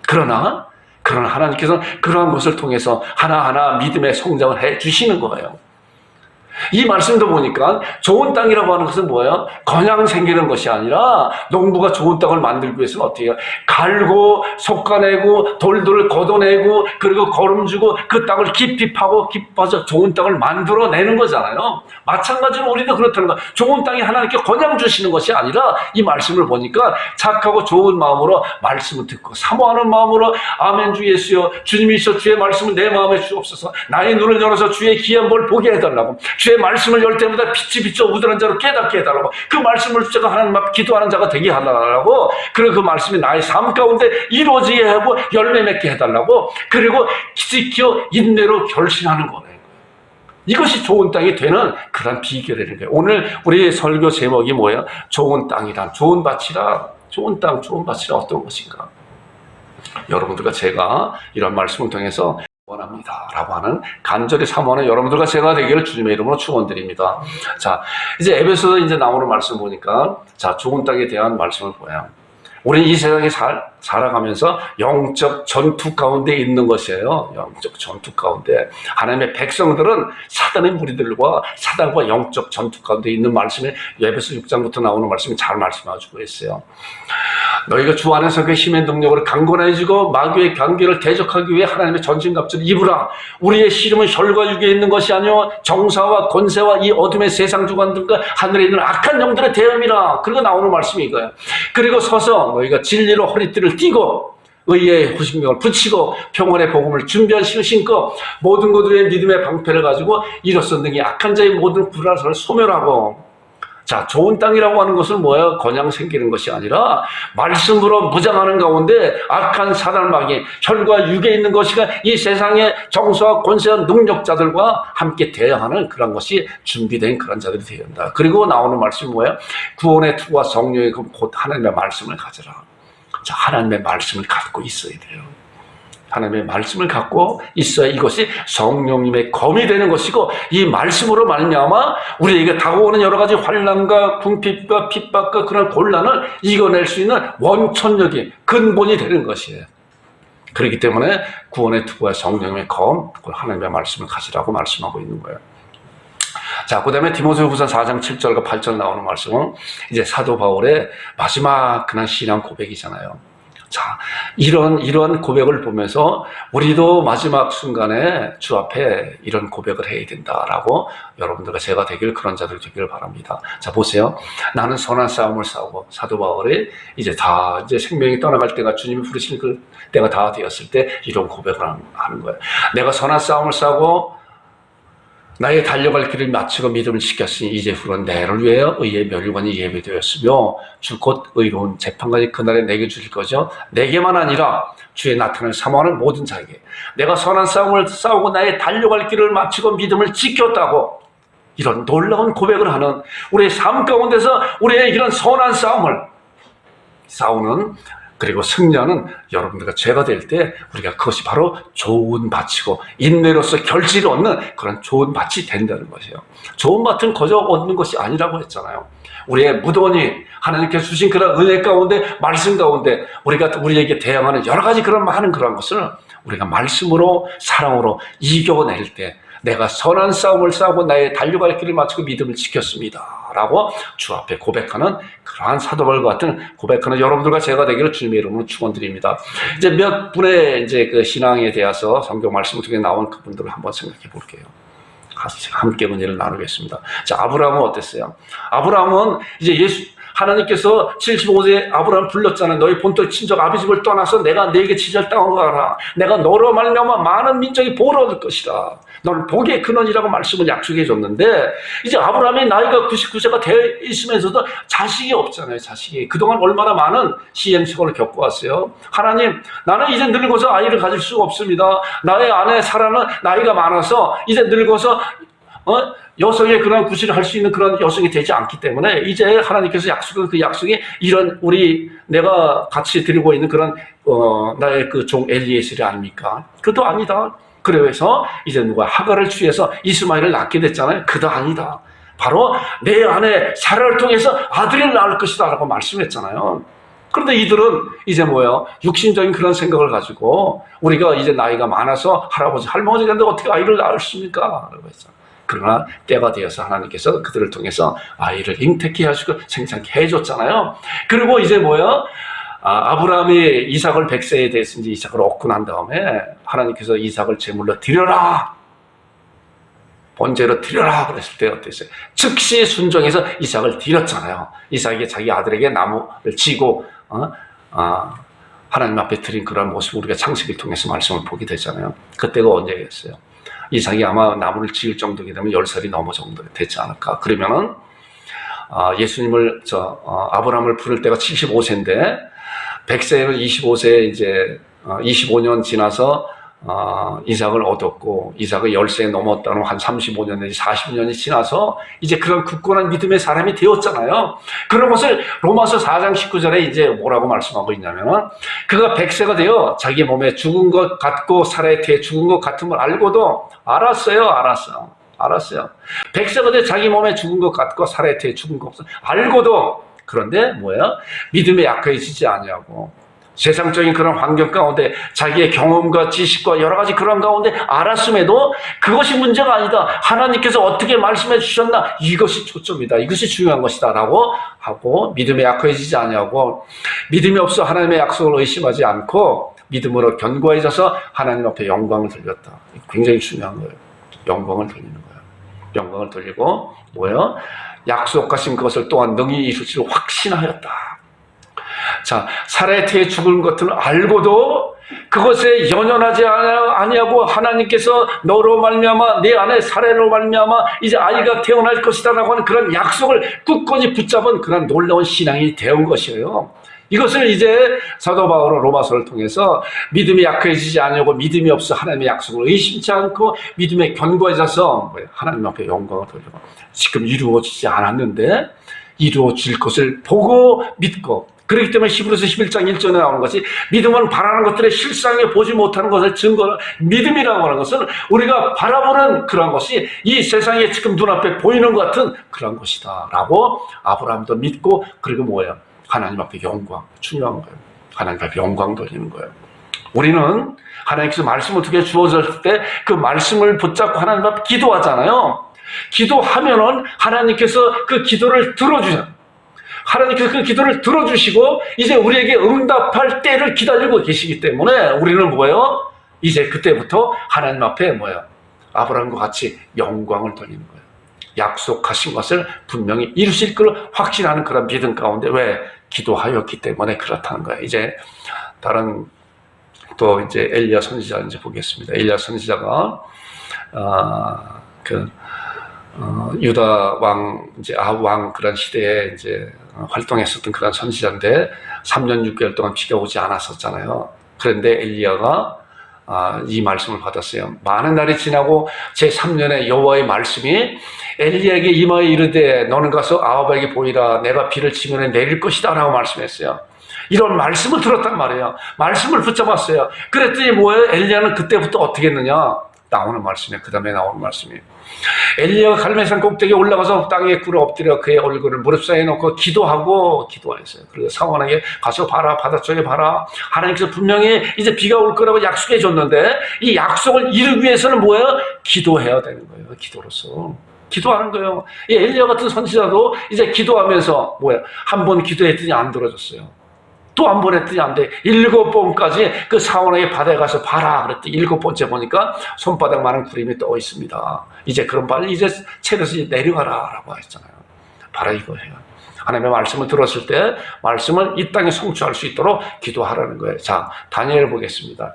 그러나 하나님께서는 그러한 것을 통해서 하나하나 믿음의 성장을 해 주시는 거예요. 이 말씀도 보니까 좋은 땅이라고 하는 것은 뭐예요? 그냥 생기는 것이 아니라 농부가 좋은 땅을 만들기 위해서는 어떻게 해요? 갈고 솎아내고 돌들을 걷어내고 그리고 거름 주고 그 땅을 깊이 파고 깊어서 좋은 땅을 만들어내는 거잖아요. 마찬가지로 우리도 그렇다는 거예요. 좋은 땅이 하나님께 그냥 주시는 것이 아니라 이 말씀을 보니까 착하고 좋은 마음으로 말씀을 듣고 사모하는 마음으로 아멘 주 예수여 주님이시여 주의 말씀을 내 마음에 주옵소서. 나의 눈을 열어서 주의 귀한 볼 보게 해달라고, 주의 말씀을 열 때마다 빛이 비쳐 우둔한 자로 깨닫게 해달라고, 그 말씀을 제가 하나님 앞에 기도하는 자가 되게 하달라고, 그리고 그 말씀이 나의 삶 가운데 이루어지게 하고 열매 맺게 해달라고, 그리고 지켜 인내로 결신하는 거예요. 이것이 좋은 땅이 되는 그런 비결이라는 거예요. 오늘 우리 설교 제목이 뭐예요? 좋은 땅이란, 좋은 밭이란, 좋은 땅, 좋은 밭이란 어떤 것인가? 여러분들과 제가 이런 말씀을 통해서 원합니다 라고 하는 간절히 사모하는 여러분들과 제가 되기를 주님의 이름으로 축원드립니다. 자, 이제 에베소서 이제 나오는 말씀 보니까, 자, 좋은 땅에 대한 말씀을 보아요. 우리는 이 세상에 살아가면서 영적 전투 가운데 있는 것이에요. 영적 전투 가운데. 하나님의 백성들은 사단의 무리들과 사단과 영적 전투 가운데 있는 말씀이 에베소 6장부터 나오는 말씀이 잘 말씀해주고 있어요. 너희가 주 안에서 그 힘의 능력으로 강건해지고 마귀의 관계를 대적하기 위해 하나님의 전신갑주를 입으라. 우리의 씨름은 혈과 육에 있는 것이 아니요 정사와 권세와 이 어둠의 세상 주관들과 하늘에 있는 악한 영들의 대함이라. 그리고 나오는 말씀이 이거예요. 그리고 서서 너희가 진리로 허리띠를 띠고 의의 후식명을 붙이고 평온의 복음을 준비한 신을 신고 모든 것들의 믿음의 방패를 가지고 이로써 능히 악한 자의 모든 불화설을 소멸하고, 자, 좋은 땅이라고 하는 것은 뭐예요? 그냥 생기는 것이 아니라 말씀으로 무장하는 가운데 악한 사단마귀, 혈과 육에 있는 것이가 이 세상의 정수와 권세와 능력자들과 함께 대항하는 그런 것이 준비된 그런 자들이 되어야 한다. 그리고 나오는 말씀이 뭐예요? 구원의 투와 성령의 곧 하나님의 말씀을 가져라. 자, 하나님의 말씀을 갖고 있어야 돼요. 하나님의 말씀을 갖고 있어야 이것이 성령님의 검이 되는 것이고, 이 말씀으로 말미암아 우리에게 다가오는 여러 가지 환난과 궁핍과 핍박과 그런 곤란을 이겨낼 수 있는 원천력이 근본이 되는 것이에요. 그렇기 때문에 구원의 투구와 성령님의 검, 하나님의 말씀을 가지라고 말씀하고 있는 거예요. 자, 그 다음에 디모데후서 4장 7절과 8절 나오는 말씀은 이제 사도 바울의 마지막 그냥 신앙 고백이잖아요. 자, 이런 고백을 보면서 우리도 마지막 순간에 주 앞에 이런 고백을 해야 된다라고 여러분들과 제가 되길, 그런 자들 되기를 바랍니다. 자, 보세요. 나는 선한 싸움을 싸우고, 사도 바울이 이제 생명이 떠나갈 때가, 주님이 부르실 그 때가 다 되었을 때 이런 고백을 하는 거예요. 내가 선한 싸움을 싸우고 나의 달려갈 길을 마치고 믿음을 지켰으니 이제후로는 내를 위하여 의의 멸관이 예배되었으며 주 곧 의로운 재판까지 그날에 내게 주실 거죠. 내게만 아니라 주의 나타남을 사모하는 모든 자에게 내가 선한 싸움을 싸우고 나의 달려갈 길을 마치고 믿음을 지켰다고, 이런 놀라운 고백을 하는 우리의 삶 가운데서 우리의 이런 선한 싸움을 싸우는, 그리고 승리하는 여러분들과 죄가 될 때 우리가 그것이 바로 좋은 밭이고 인내로서 결실을 얻는 그런 좋은 밭이 된다는 것이에요. 좋은 밭은 거저 얻는 것이 아니라고 했잖아요. 우리의 무던히 하나님께서 주신 그런 은혜 가운데, 말씀 가운데 우리에게 대항하는 여러 가지 그런 많은 그런 것을 우리가 말씀으로, 사랑으로 이겨낼 때, 내가 선한 싸움을 싸우고 나의 달려갈 길을 마치고 믿음을 지켰습니다 라고 주 앞에 고백하는 그러한 사도 바울과 같은 고백하는 여러분들과 제가 되기를 주님의 이름으로 축원드립니다. 이제 몇 분의 이제 그 신앙에 대해서 성경 말씀 중에 나온 그분들을 한번 생각해 볼게요. 함께 은혜를 나누겠습니다. 자, 아브라함은 어땠어요? 아브라함은 이제 하나님께서 75세 아브라함을 불렀잖아요. 너희 본토 친족 아비집을 떠나서 내가 네게 지절 땅으로 가라. 내가 너로 말미암아 많은 민족이 복을 얻을 것이다. 너는 복의 근원이라고 말씀을 약속해 줬는데, 이제 아브라함이 나이가 99세가 돼 있으면서도 자식이 없잖아요. 자식이. 그동안 얼마나 많은 시행착오를 겪어왔어요. 하나님, 나는 이제 늙어서 아이를 가질 수가 없습니다. 나의 아내 사라는 나이가 많아서 이제 늙어서 여성의 그런 구실을 할 수 있는 그런 여성이 되지 않기 때문에 이제 하나님께서 약속한 그 약속이 이런 내가 같이 드리고 있는 그런 나의 그 종 엘리에셀이 아닙니까? 그도 아니다. 그래서 이제 누가 하갈을 취해서 이스마엘을 낳게 됐잖아요. 그도 아니다. 바로 내 아내 사라를 통해서 아들을 낳을 것이다 라고 말씀했잖아요. 그런데 이들은 이제 뭐예요? 육신적인 그런 생각을 가지고 우리가 이제 나이가 많아서 할아버지, 할머니가 됐는데 어떻게 아이를 낳습니까? 라고 했잖아요. 그러나 때가 되어서 하나님께서 그들을 통해서 아이를 잉태케 하시고 생산케 해줬잖아요. 그리고 이제 뭐예요? 아브라함이 이삭을 100세에 대해서 이제 이삭을 얻고 난 다음에 하나님께서 이삭을 제물로 드려라, 번제로 드려라 그랬을 때 어땠어요? 즉시 순종해서 이삭을 드렸잖아요. 이삭이 자기 아들에게 나무를 지고 하나님 앞에 드린 그런 모습을 우리가 창세기를 통해서 말씀을 보게 되잖아요. 그때가 언제겠어요? 이삭이 아마 나무를 지을 정도게 되면 10살이 넘어 정도 되지 않을까. 그러면은 예수님을 아브라함을 부를 때가 75세인데 100세는 25세에 이제 25년 지나서 이삭을 얻었고, 이삭이 10세에 넘었다는 한 35년 내지 40년이 지나서 이제 그런 굳건한 믿음의 사람이 되었잖아요. 그런 것을 로마서 4장 19절에 이제 뭐라고 말씀하고 있냐면, 그가 100세가 되어 자기 몸에 죽은 것 같고 사라의 태에 죽은 것 같음을 알고도, 알았어요. 100세가 되어 자기 몸에 죽은 것 같고 사라의 태에 죽은 것 같고 알고도, 그런데 뭐야? 믿음에 약해지지 아니하고 세상적인 그런 환경 가운데 자기의 경험과 지식과 여러 가지 그런 가운데 알았음에도 그것이 문제가 아니다. 하나님께서 어떻게 말씀해 주셨나? 이것이 초점이다. 이것이 중요한 것이다. 라고 하고 믿음에 약해지지 아니하고 믿음이 없어 하나님의 약속을 의심하지 않고 믿음으로 견고해져서 하나님 앞에 영광을 돌렸다. 굉장히 중요한 거예요. 영광을 돌리는 거예요. 영광을 돌리고 뭐예요? 약속하신 것을 또한 능히 이루시기를 확신하였다. 자, 사라의 태에 죽은 것을 알고도 그것에 연연하지 아니하고 하나님께서 너로 말미암아 내 안에 사례로 말미암아 이제 아이가 태어날 것이다라고 하는 그런 약속을 굳건히 붙잡은 그런 놀라운 신앙이 되온 것이에요. 이것을 이제 사도 바울은 로마서를 통해서 믿음이 약해지지 않으려고 믿음이 없어 하나님의 약속을 의심치 않고 믿음에 견고해져서 하나님 앞에 영광을 돌리고 지금 이루어지지 않았는데 이루어질 것을 보고 믿고, 그렇기 때문에 히브리서 11장 1절에 나오는 것이 믿음은 바라는 것들의 실상에 보지 못하는 것을 증거를, 믿음이라고 하는 것은 우리가 바라보는 그런 것이 이 세상에 지금 눈앞에 보이는 것 같은 그런 것이다 라고 아브라함도 믿고, 그리고 뭐예요? 하나님 앞에 영광, 중요한 거예요. 하나님 앞에 영광 돌리는 거예요. 우리는 하나님께서 말씀을 어떻게 주어졌을 때 그 말씀을 붙잡고 하나님 앞에 기도하잖아요. 기도하면은 하나님께서 그 기도를 들어주셔요. 하나님께서 그 기도를 들어주시고 이제 우리에게 응답할 때를 기다리고 계시기 때문에 우리는 뭐예요? 이제 그때부터 하나님 앞에 뭐예요? 아브라함과 같이 영광을 돌리는 거예요. 약속하신 것을 분명히 이루실 걸 확신하는 그런 믿음 가운데, 왜? 기도하였기 때문에 그렇다는 거예요. 이제 다른 또 이제 엘리야 선지자 이제 보겠습니다. 엘리야 선지자가 유다 왕, 이제 아합 왕 그런 시대에 이제 활동했었던 그런 선지자인데 3년 6개월 동안 비가 오지 않았었잖아요. 그런데 엘리야가 이 말씀을 받았어요. 많은 날이 지나고 제3년에 여호와의 말씀이 엘리야에게 임하여 이르되 너는 가서 아합에게 보이라. 내가 비를 치면 내릴 것이다 라고 말씀했어요. 이런 말씀을 들었단 말이에요. 말씀을 붙잡았어요. 그랬더니 뭐예요? 엘리야는 그때부터 어떻게 했느냐? 나오는 말씀이에요. 그 다음에 나오는 말씀이에요. 엘리야가 갈멜산 꼭대기에 올라가서 땅에 꿇어 엎드려 그의 얼굴을 무릎 사이에 놓고 기도했어요. 그리고 사원에게 가서 봐라, 바닷속에 봐라. 하나님께서 분명히 이제 비가 올 거라고 약속해 줬는데 이 약속을 이루기 위해서는 뭐예요? 기도해야 되는 거예요. 기도로서 기도하는 거예요. 이 엘리야 같은 선지자도 이제 기도하면서 뭐예요? 한 번 기도했더니 안 들어졌어요. 또 한 번 했더니 안 돼. 7번까지 그 사원에게 바다에 가서 봐라 그랬더니 7번째 보니까 손바닥만한 구름이 떠 있습니다. 이제 그럼 빨리 이제 체에서 내려가라 라고 했잖아요. 바라 이거예요. 하나님의 말씀을 들었을 때 말씀을 이 땅에 성취할 수 있도록 기도하라는 거예요. 자, 다니엘 보겠습니다.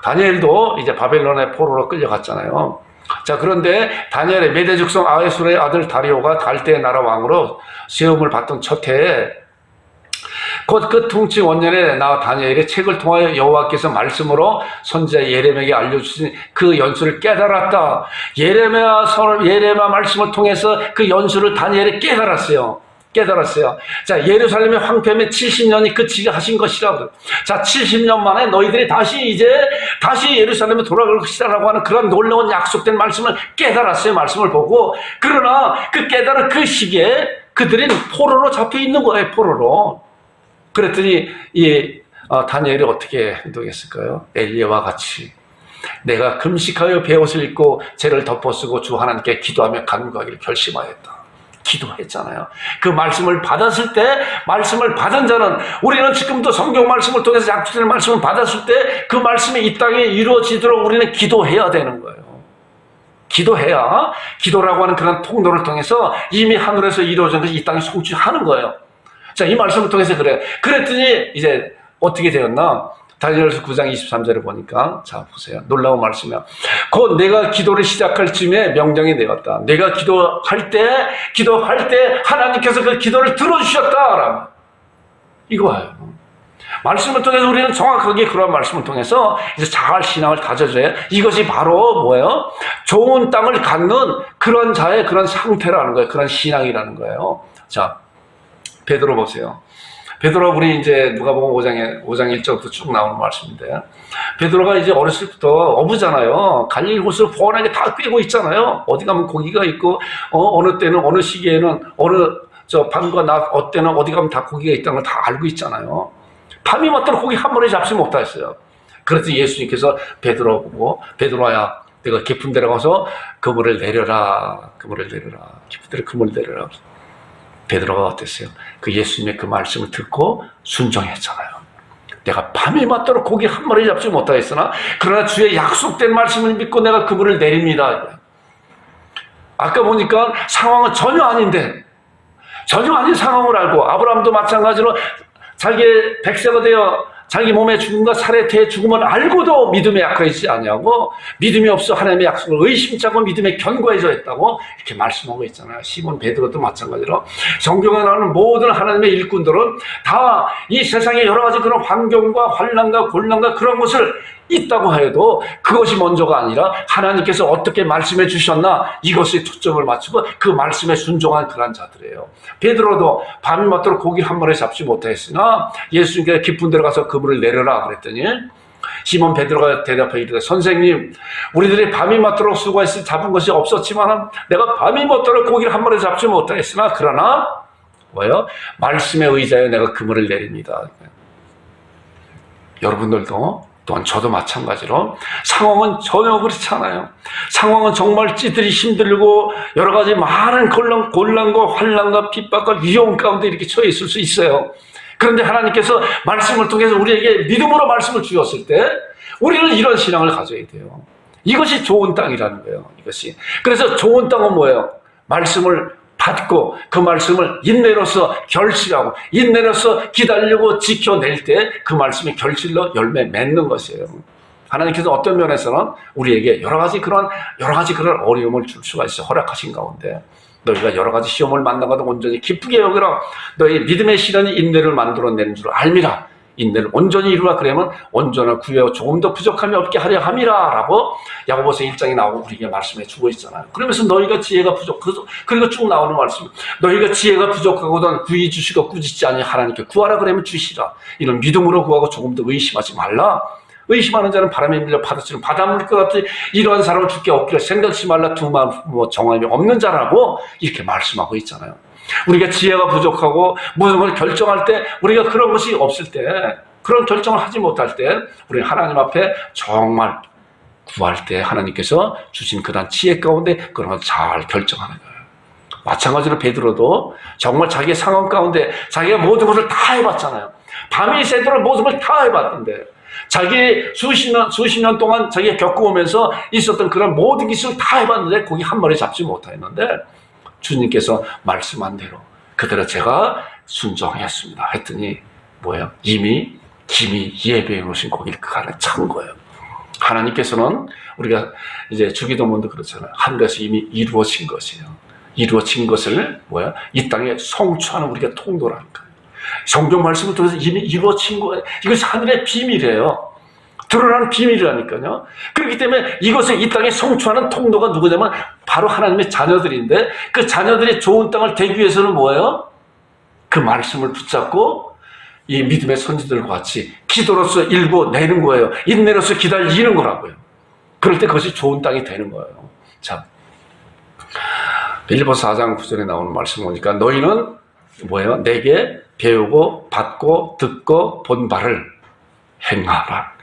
다니엘도 이제 바벨론의 포로로 끌려갔잖아요. 자, 그런데 다니엘의 메대 죽성 아하수르의 아들 다리오가 갈대의 나라 왕으로 세움을 받던 첫 해에 곧 그 통치 원년에 나 다니엘의 책을 통하여 여호와께서 말씀으로 선지자 예레미야에게 알려주신 그 연수를 깨달았다. 예레미야 말씀을 통해서 그 연수를 다니엘이 깨달았어요. 자, 예루살렘의 황폐함에 70년이 그치게 하신 것이라고. 자, 70년 만에 너희들이 다시 예루살렘에 돌아갈 것이라고 하는 그런 놀라운 약속된 말씀을 깨달았어요. 말씀을 보고. 그러나 그 깨달은 그 시기에 그들은 포로로 잡혀 있는 거예요. 포로로. 그랬더니 다니엘이 어떻게 행동했을까요? 엘리야와 같이 내가 금식하여 베옷을 입고 죄를 덮어쓰고 주 하나님께 기도하며 간구하기를 결심하였다. 기도했잖아요. 그 말씀을 받았을 때, 말씀을 받은 자는, 우리는 지금도 성경 말씀을 통해서 약속된 말씀을 받았을 때 그 말씀이 이 땅에 이루어지도록 우리는 기도해야 되는 거예요. 기도해야 기도라고 하는 그런 통로를 통해서 이미 하늘에서 이루어진 것이 이 땅에 성취하는 거예요. 자, 이 말씀을 통해서 그랬더니 이제 어떻게 되었나? 다니엘서 9장 23절을 보니까, 자, 보세요. 놀라운 말씀이야. 곧 내가 기도를 시작할 즈음에 명령이 내었다. 내가 기도할 때 하나님께서 그 기도를 들어주셨다. 이거예요. 말씀을 통해서 우리는 정확하게 그런 말씀을 통해서 이제 잘 신앙을 다져줘야, 이것이 바로 뭐예요? 좋은 땅을 갖는 그런 자의 그런 상태라는 거예요. 그런 신앙이라는 거예요. 자, 베드로 보세요. 베드로, 우리 이제 누가복음 5장 1절부터 쭉 나오는 말씀인데, 베드로가 이제 어렸을 때부터 어부잖아요. 갈릴 곳을 훤하게 다 꿰고 있잖아요. 어디 가면 고기가 있고, 어느 때는, 어느 시기에는, 밤과 낮, 어때는 어디 가면 다 고기가 있다는 걸 다 알고 있잖아요. 밤이 맞도록 고기 한 번에 잡지 못했어요. 그래서 예수님께서 베드로 보고, 베드로야, 내가 깊은 데로 가서 그물을 내려라. 깊은 데로 그물을 내려라. 베드로가 어땠어요? 그 예수님의 그 말씀을 듣고 순종했잖아요. 내가 밤이 맞도록 고기 한 마리 잡지 못하겠으나 그러나 주의 약속된 말씀을 믿고 내가 그물을 내립니다. 아까 보니까 상황은 전혀 아닌데, 전혀 아닌 상황을 알고, 아브라함도 마찬가지로 자기의 100세가 되어 자기 몸의 죽음과 살에 대해 죽음을 알고도 믿음에 약해지지 아니하고 믿음이 없어 하나님의 약속을 의심치 않고 믿음에 견고해져 있다고 이렇게 말씀하고 있잖아요. 시몬 베드로도 마찬가지로 성경에 나오는 모든 하나님의 일꾼들은 다 이 세상에 여러 가지 그런 환경과 환난과 곤란과 그런 것을 있다고 해도 그것이 먼저가 아니라 하나님께서 어떻게 말씀해 주셨나 이것에 초점을 맞추고 그 말씀에 순종한 그런 자들이에요. 베드로도 밤이 맞도록 고기를 한 마리 잡지 못했으나 예수님께서 깊은 데로 가서 그물을 내려라 그랬더니 시몬 베드로가 대답하여 이르되 선생님 우리들이 밤이 맞도록 수고해서 잡은 것이 없었지만 내가 밤이 맞도록 고기를 한 마리 잡지 못하였으나 그러나 뭐예요? 말씀에 의지하여 내가 그물을 내립니다. 여러분들도 또한 저도 마찬가지로 상황은 전혀 그렇지 않아요. 상황은 정말 찌들이 힘들고 여러 가지 많은 곤란과 환난과 핍박과 위험 가운데 이렇게 처해 있을 수 있어요. 그런데 하나님께서 말씀을 통해서 우리에게 믿음으로 말씀을 주셨을 때 우리는 이런 신앙을 가져야 돼요. 이것이 좋은 땅이라는 거예요. 이것이. 그래서 좋은 땅은 뭐예요? 말씀을 받고 그 말씀을 인내로서 결실하고 인내로서 기다리고 지켜낼 때 그 말씀이 결실로 열매 맺는 것이에요. 하나님께서 어떤 면에서는 우리에게 여러 가지 그런 어려움을 줄 수가 있어 허락하신 가운데 너희가 여러 가지 시험을 만나가도 온전히 기쁘게 여기라 너희 믿음의 시련이 인내를 만들어내는 줄 알미라 인내를 온전히 이루라 그러면 온전한 구애와 조금 더 부족함이 없게 하려 함이라 라고 야고보서 1장에 나오고 우리에게 말씀해 주고 있잖아요. 그러면서 너희가 지혜가 그리고 쭉 나오는 말씀 너희가 지혜가 부족하거든 구히 주시고 꾸짖지 아니 하나님께 구하라 그러면 주시라. 이런 믿음으로 구하고 조금 더 의심하지 말라. 의심하는 자는 바람에 밀려 파도처럼 바닷물 것 같은 이러한 사람을 주께 얻기를 생각지 말라. 두 마음 정함이 없는 자라고 이렇게 말씀하고 있잖아요. 우리가 지혜가 부족하고 모든 걸 결정할 때 우리가 그런 것이 없을 때 그런 결정을 하지 못할 때 우리는 하나님 앞에 정말 구할 때 하나님께서 주신 그런 지혜 가운데 그런 걸 잘 결정하는 거예요. 마찬가지로 베드로도 정말 자기의 상황 가운데 자기가 모든 것을 다 해봤잖아요. 밤이 새도록 모든 걸 다 해봤는데 자기 수십 년 동안 자기가 겪어오면서 있었던 그런 모든 기술을 다 해봤는데 고기 한 마리 잡지 못하였는데 주님께서 말씀한 대로 그대로 제가 순종했습니다 했더니 뭐예요? 이미 김이 예배해 놓으신 고기를 그 안에 찬 거예요. 하나님께서는 우리가 이제 주기도문도 그렇잖아요. 하늘에서 이미 이루어진 것이에요. 이루어진 것을 뭐야? 이 땅에 성취하는 우리가 통도라니까요. 성경 말씀을 통해서 이미 이루어진 거예요. 이것이 하늘의 비밀이에요. 드러나는 비밀이라니까요. 그렇기 때문에 이것을 이 땅에 성취하는 통로가 누구냐면 바로 하나님의 자녀들인데 그 자녀들이 좋은 땅을 되기 위해서는 뭐예요? 그 말씀을 붙잡고 이 믿음의 선지들과 같이 기도로서 읽어내는 거예요. 인내로서 기다리는 거라고요. 그럴 때 그것이 좋은 땅이 되는 거예요. 자, 빌립보서 4장 9절에 나오는 말씀 보니까 너희는 뭐예요? 내게 배우고 받고 듣고 본 바를 행하라.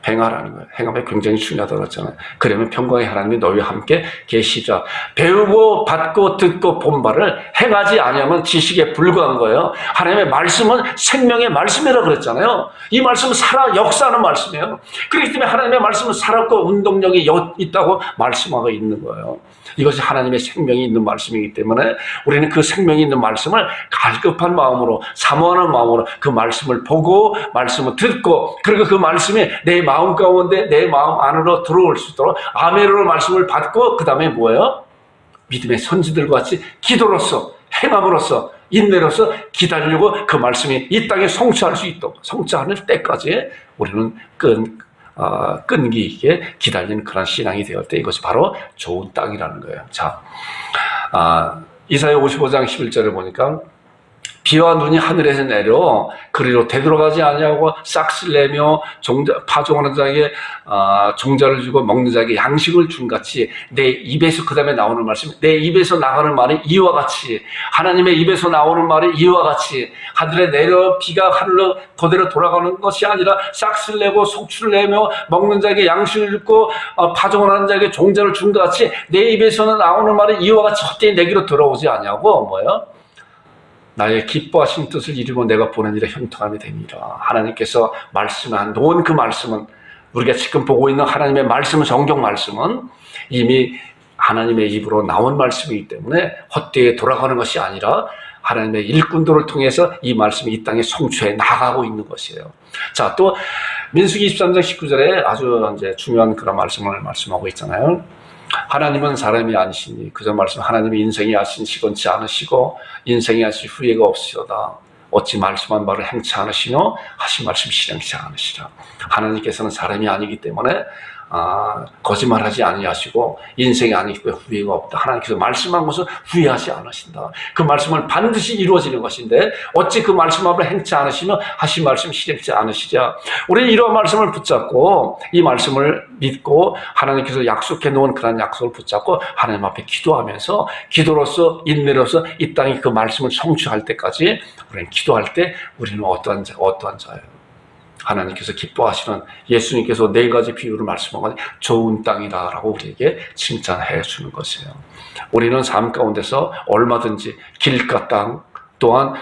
행하라는 거예요. 행하면 굉장히 중요하다고 했잖아요. 그러면 평강의 하나님이 너희와 함께 계시자. 배우고 받고 듣고 본 바를 행하지 아니하면 지식에 불과한 거예요. 하나님의 말씀은 생명의 말씀이라고 그랬잖아요. 이 말씀은 살아 역사하는 말씀이에요. 그렇기 때문에 하나님의 말씀은 살았고 운동력이 있다고 말씀하고 있는 거예요. 이것이 하나님의 생명이 있는 말씀이기 때문에 우리는 그 생명이 있는 말씀을 갈급한 마음으로 사모하는 마음으로 그 말씀을 보고 말씀을 듣고 그리고 그 말씀이 내 마음 가운데 내 마음 안으로 들어올 수 있도록 아멘으로 말씀을 받고 그 다음에 뭐예요? 믿음의 선지들과 같이 기도로서 행함으로써 인내로서 기다리려고 그 말씀이 이 땅에 성취할 수 있도록 성취하는 때까지 우리는 끈기 있게 기다리는 그런 신앙이 되었을 때 이것이 바로 좋은 땅이라는 거예요. 자, 이사야 55장 11절에 보니까 비와 눈이 하늘에서 내려 그리로 되돌아가지 아니하고 싹쓸 내며 파종하는 자에게 종자를 주고 먹는 자에게 양식을 준 같이 내 입에서 그 다음에 나오는 말씀 내 입에서 나가는 말이 이와 같이 하나님의 입에서 나오는 말이 이와 같이 하늘에 내려 비가 하늘로 그대로 돌아가는 것이 아니라 싹쓸 내고 속출을 내며 먹는 자에게 양식을 줬고 파종하는 자에게 종자를 준 것 같이 내 입에서는 나오는 말이 이와 같이 헛되이 내게로 돌아오지 아니하고 뭐예요? 나의 기뻐하신 뜻을 이루면 내가 보낸 일에 형통함이 됩니다. 하나님께서 말씀한 놓은 그 말씀은 우리가 지금 보고 있는 하나님의 말씀은 성경 말씀은 이미 하나님의 입으로 나온 말씀이기 때문에 헛되이 돌아가는 것이 아니라 하나님의 일꾼들을 통해서 이 말씀이 이 땅에 성취해 나가고 있는 것이에요. 자, 또 민수기 23장 19절에 아주 이제 중요한 그런 말씀을 말씀하고 있잖아요. 하나님은 사람이 아니시니, 그저 말씀, 하나님의 인생이 하신 시건치 않으시고 인생이 하신 후회가 없으시도다. 어찌 말씀한 바를 행치 않으시며 하신 말씀 실행치 않으시라. 하나님께서는 사람이 아니기 때문에 거짓말하지 아니하시고 인생이 아니기 때문에 후회가 없다. 하나님께서 말씀한 것을 후회하지 않으신다. 그 말씀은 반드시 이루어지는 것인데 어찌 그 말씀을 행치 않으시며 하신 말씀 실행치 않으시자. 우리는 이러한 말씀을 붙잡고 이 말씀을 믿고 하나님께서 약속해 놓은 그런 약속을 붙잡고 하나님 앞에 기도하면서 기도로서 인내로서 이 땅이 그 말씀을 성취할 때까지 우리는 기도할 때 우리는 어떠한 자예요? 하나님께서 기뻐하시는, 예수님께서 4가지 비유를 말씀한 건 좋은 땅이다라고 우리에게 칭찬해 주는 것이에요. 우리는 삶 가운데서 얼마든지 길가 땅, 또한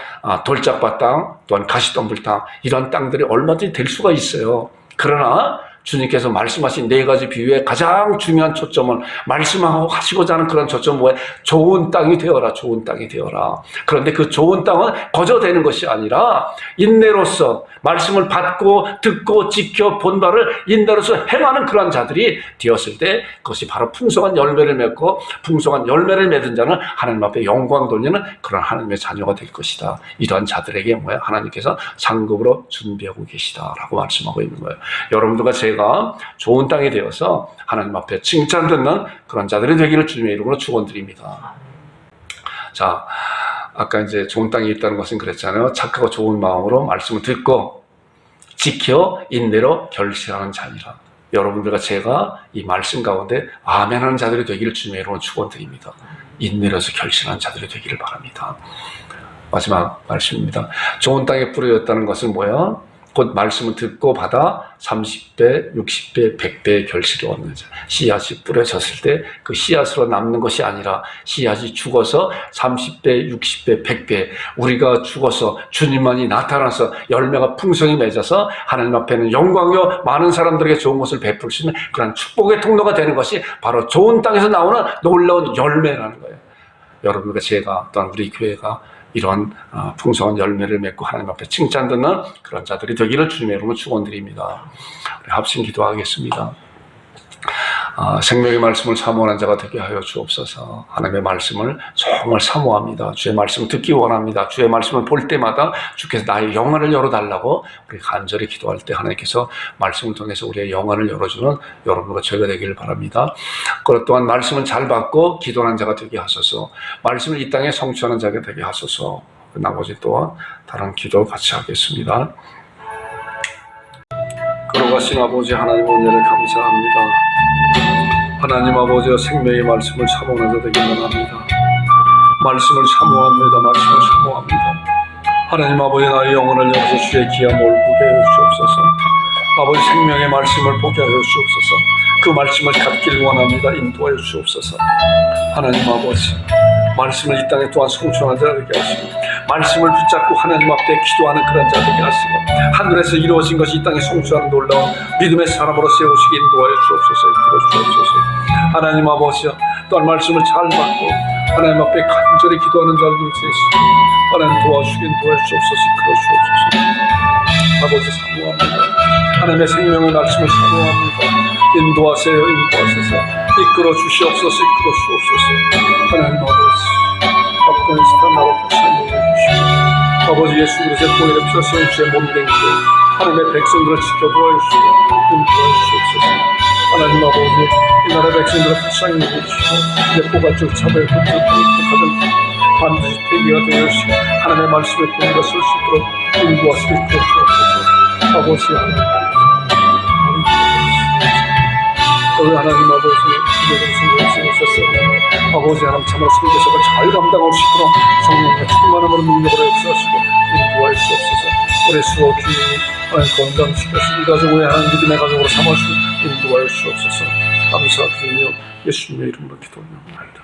돌짝밭 땅, 또한 가시덤불 땅, 이런 땅들이 얼마든지 될 수가 있어요. 그러나 주님께서 말씀하신 4가지 비유의 가장 중요한 초점은 말씀하시고자 하는 그런 초점은 뭐예요? 좋은 땅이 되어라, 좋은 땅이 되어라. 그런데 그 좋은 땅은 거저되는 것이 아니라 인내로서 말씀을 받고 듣고 지켜 본 바를 인내로서 행하는 그런 자들이 되었을 때 그것이 바로 풍성한 열매를 맺고 풍성한 열매를 맺은 자는 하나님 앞에 영광 돌리는 그런 하나님의 자녀가 될 것이다. 이러한 자들에게 뭐야? 하나님께서 상급으로 준비하고 계시다라고 말씀하고 있는 거예요. 여러분들과 제가 좋은 땅이 되어서 하나님 앞에 칭찬 듣는 그런 자들이 되기를 주님의 이름으로 축원드립니다. 자, 아까 이제 좋은 땅이 있다는 것은 그랬잖아요. 착하고 좋은 마음으로 말씀을 듣고 지켜 인내로 결실하는 자니라. 여러분들과 제가 이 말씀 가운데 아멘하는 자들이 되기를 주님의 이름으로 축원드립니다. 인내로서 결실하는 자들이 되기를 바랍니다. 마지막 말씀입니다. 좋은 땅에 뿌려졌다는 것은 뭐야? 곧 말씀을 듣고 받아 30배, 60배, 100배의 결실을 얻는 자. 씨앗이 뿌려졌을 때 그 씨앗으로 남는 것이 아니라 씨앗이 죽어서 30배, 60배, 100배 우리가 죽어서 주님만이 나타나서 열매가 풍성히 맺어서 하나님 앞에는 영광이요 많은 사람들에게 좋은 것을 베풀 수 있는 그런 축복의 통로가 되는 것이 바로 좋은 땅에서 나오는 놀라운 열매라는 거예요. 여러분과 제가 또한 우리 교회가 이런 풍성한 열매를 맺고 하나님 앞에 칭찬 듣는 그런 자들이 되기를 주님의 이름으로 축원드립니다. 우리 합심 기도하겠습니다. 생명의 말씀을 사모하는 자가 되게 하여 주옵소서. 하나님의 말씀을 정말 사모합니다. 주의 말씀을 듣기 원합니다. 주의 말씀을 볼 때마다 주께서 나의 영안을 열어달라고 우리 간절히 기도할 때 하나님께서 말씀을 통해서 우리의 영안을 열어주는 여러분과 저희가 되기를 바랍니다. 그것 또한 말씀을 잘 받고 기도하는 자가 되게 하소서. 말씀을 이 땅에 성취하는 자가 되게 하소서. 나머지 또한 다른 기도 같이 하겠습니다. 걸어가신 아버지 하나님 은혜를 감사합니다. 하나님 아버지와 생명의 말씀을 사모하는 자 되길 원합니다. 말씀을 사모합니다. 말씀을 사모합니다. 하나님 아버지 나의 영혼을 열어서 주의 귀한 몸을 보게 하여 주옵소서. 아버지 생명의 말씀을 보게 하여 주옵소서. 그 말씀을 갖길 원합니다. 인도하여 주옵소서. 하나님 아버지 말씀을 이 땅에 또한 성취하는 자 되게 하시고 말씀을 붙잡고 하나님 앞에 기도하는 그런 자 되게 하시고 하늘에서 이루어진 것이 이 땅에 성취하는 놀라운 믿음의 사람으로 세우시기 인도하여 주옵소서. 이끌어 주옵소서. 하나님 아버지여 또한 말씀을 잘 받고 하나님 앞에 간절히 기도하는 자들 되시고 하나님 도와주시기 인도하여 주옵소서. 이끌어 주옵소서. 아버지 사모합니다. 하나님의 생명의 말씀을 사모합니다. 인도하세요. 인도하소서. 이끌어 주시옵소서. 이끌어 주옵소서. 하나님 아버지 아프가니스탄 나라 박사님 해주시고 아버지 예수 그리스도의 보혈의 피로 세운 주의 몸된 교회 하나님의 백성들을 지켜보아 주시고 인도하여 주옵소서. 하나님 아버지 이 나라 백성들을 불쌍히 여기시고 내 포괄적 차별 붙들고 가정 반드시 폐기가 되어 주시고 하나님의 말씀에 공의가 설 수 있도록 인도하시기 주옵소서. 아버지 하나님 우리 하나님 아버지 기도를 성령하시옵소서. 아버지 하나님 참으로 선교사가 잘 감당할 수 있도록 성령의 충만함으로 능력으로 역사하시고 인도하여 주옵소서. 우리 수호 귀인이 하나님 건강시켜서 이 가족을 하나님 믿음의 가족으로 삼아주시고 인도하여 주옵소서. 감사드리며 예수님의 이름으로 기도합니다.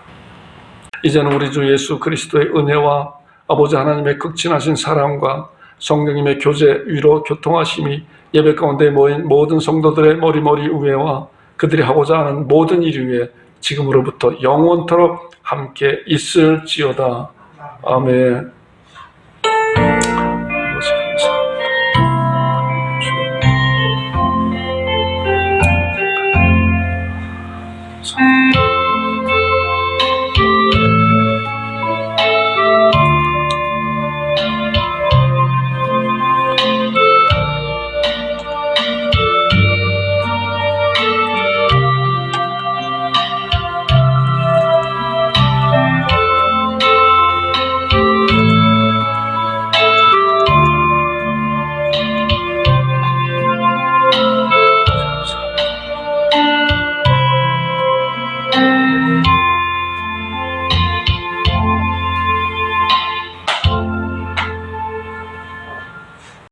이제는 우리 주 예수 그리스도의 은혜와 아버지 하나님의 극진하신 사랑과 성령님의 교제, 위로, 교통하심이 예배 가운데 모인 모든 성도들의 머리머리 위에와 그들이 하고자 하는 모든 일 위에 지금으로부터 영원토록 함께 있을지어다. 아멘.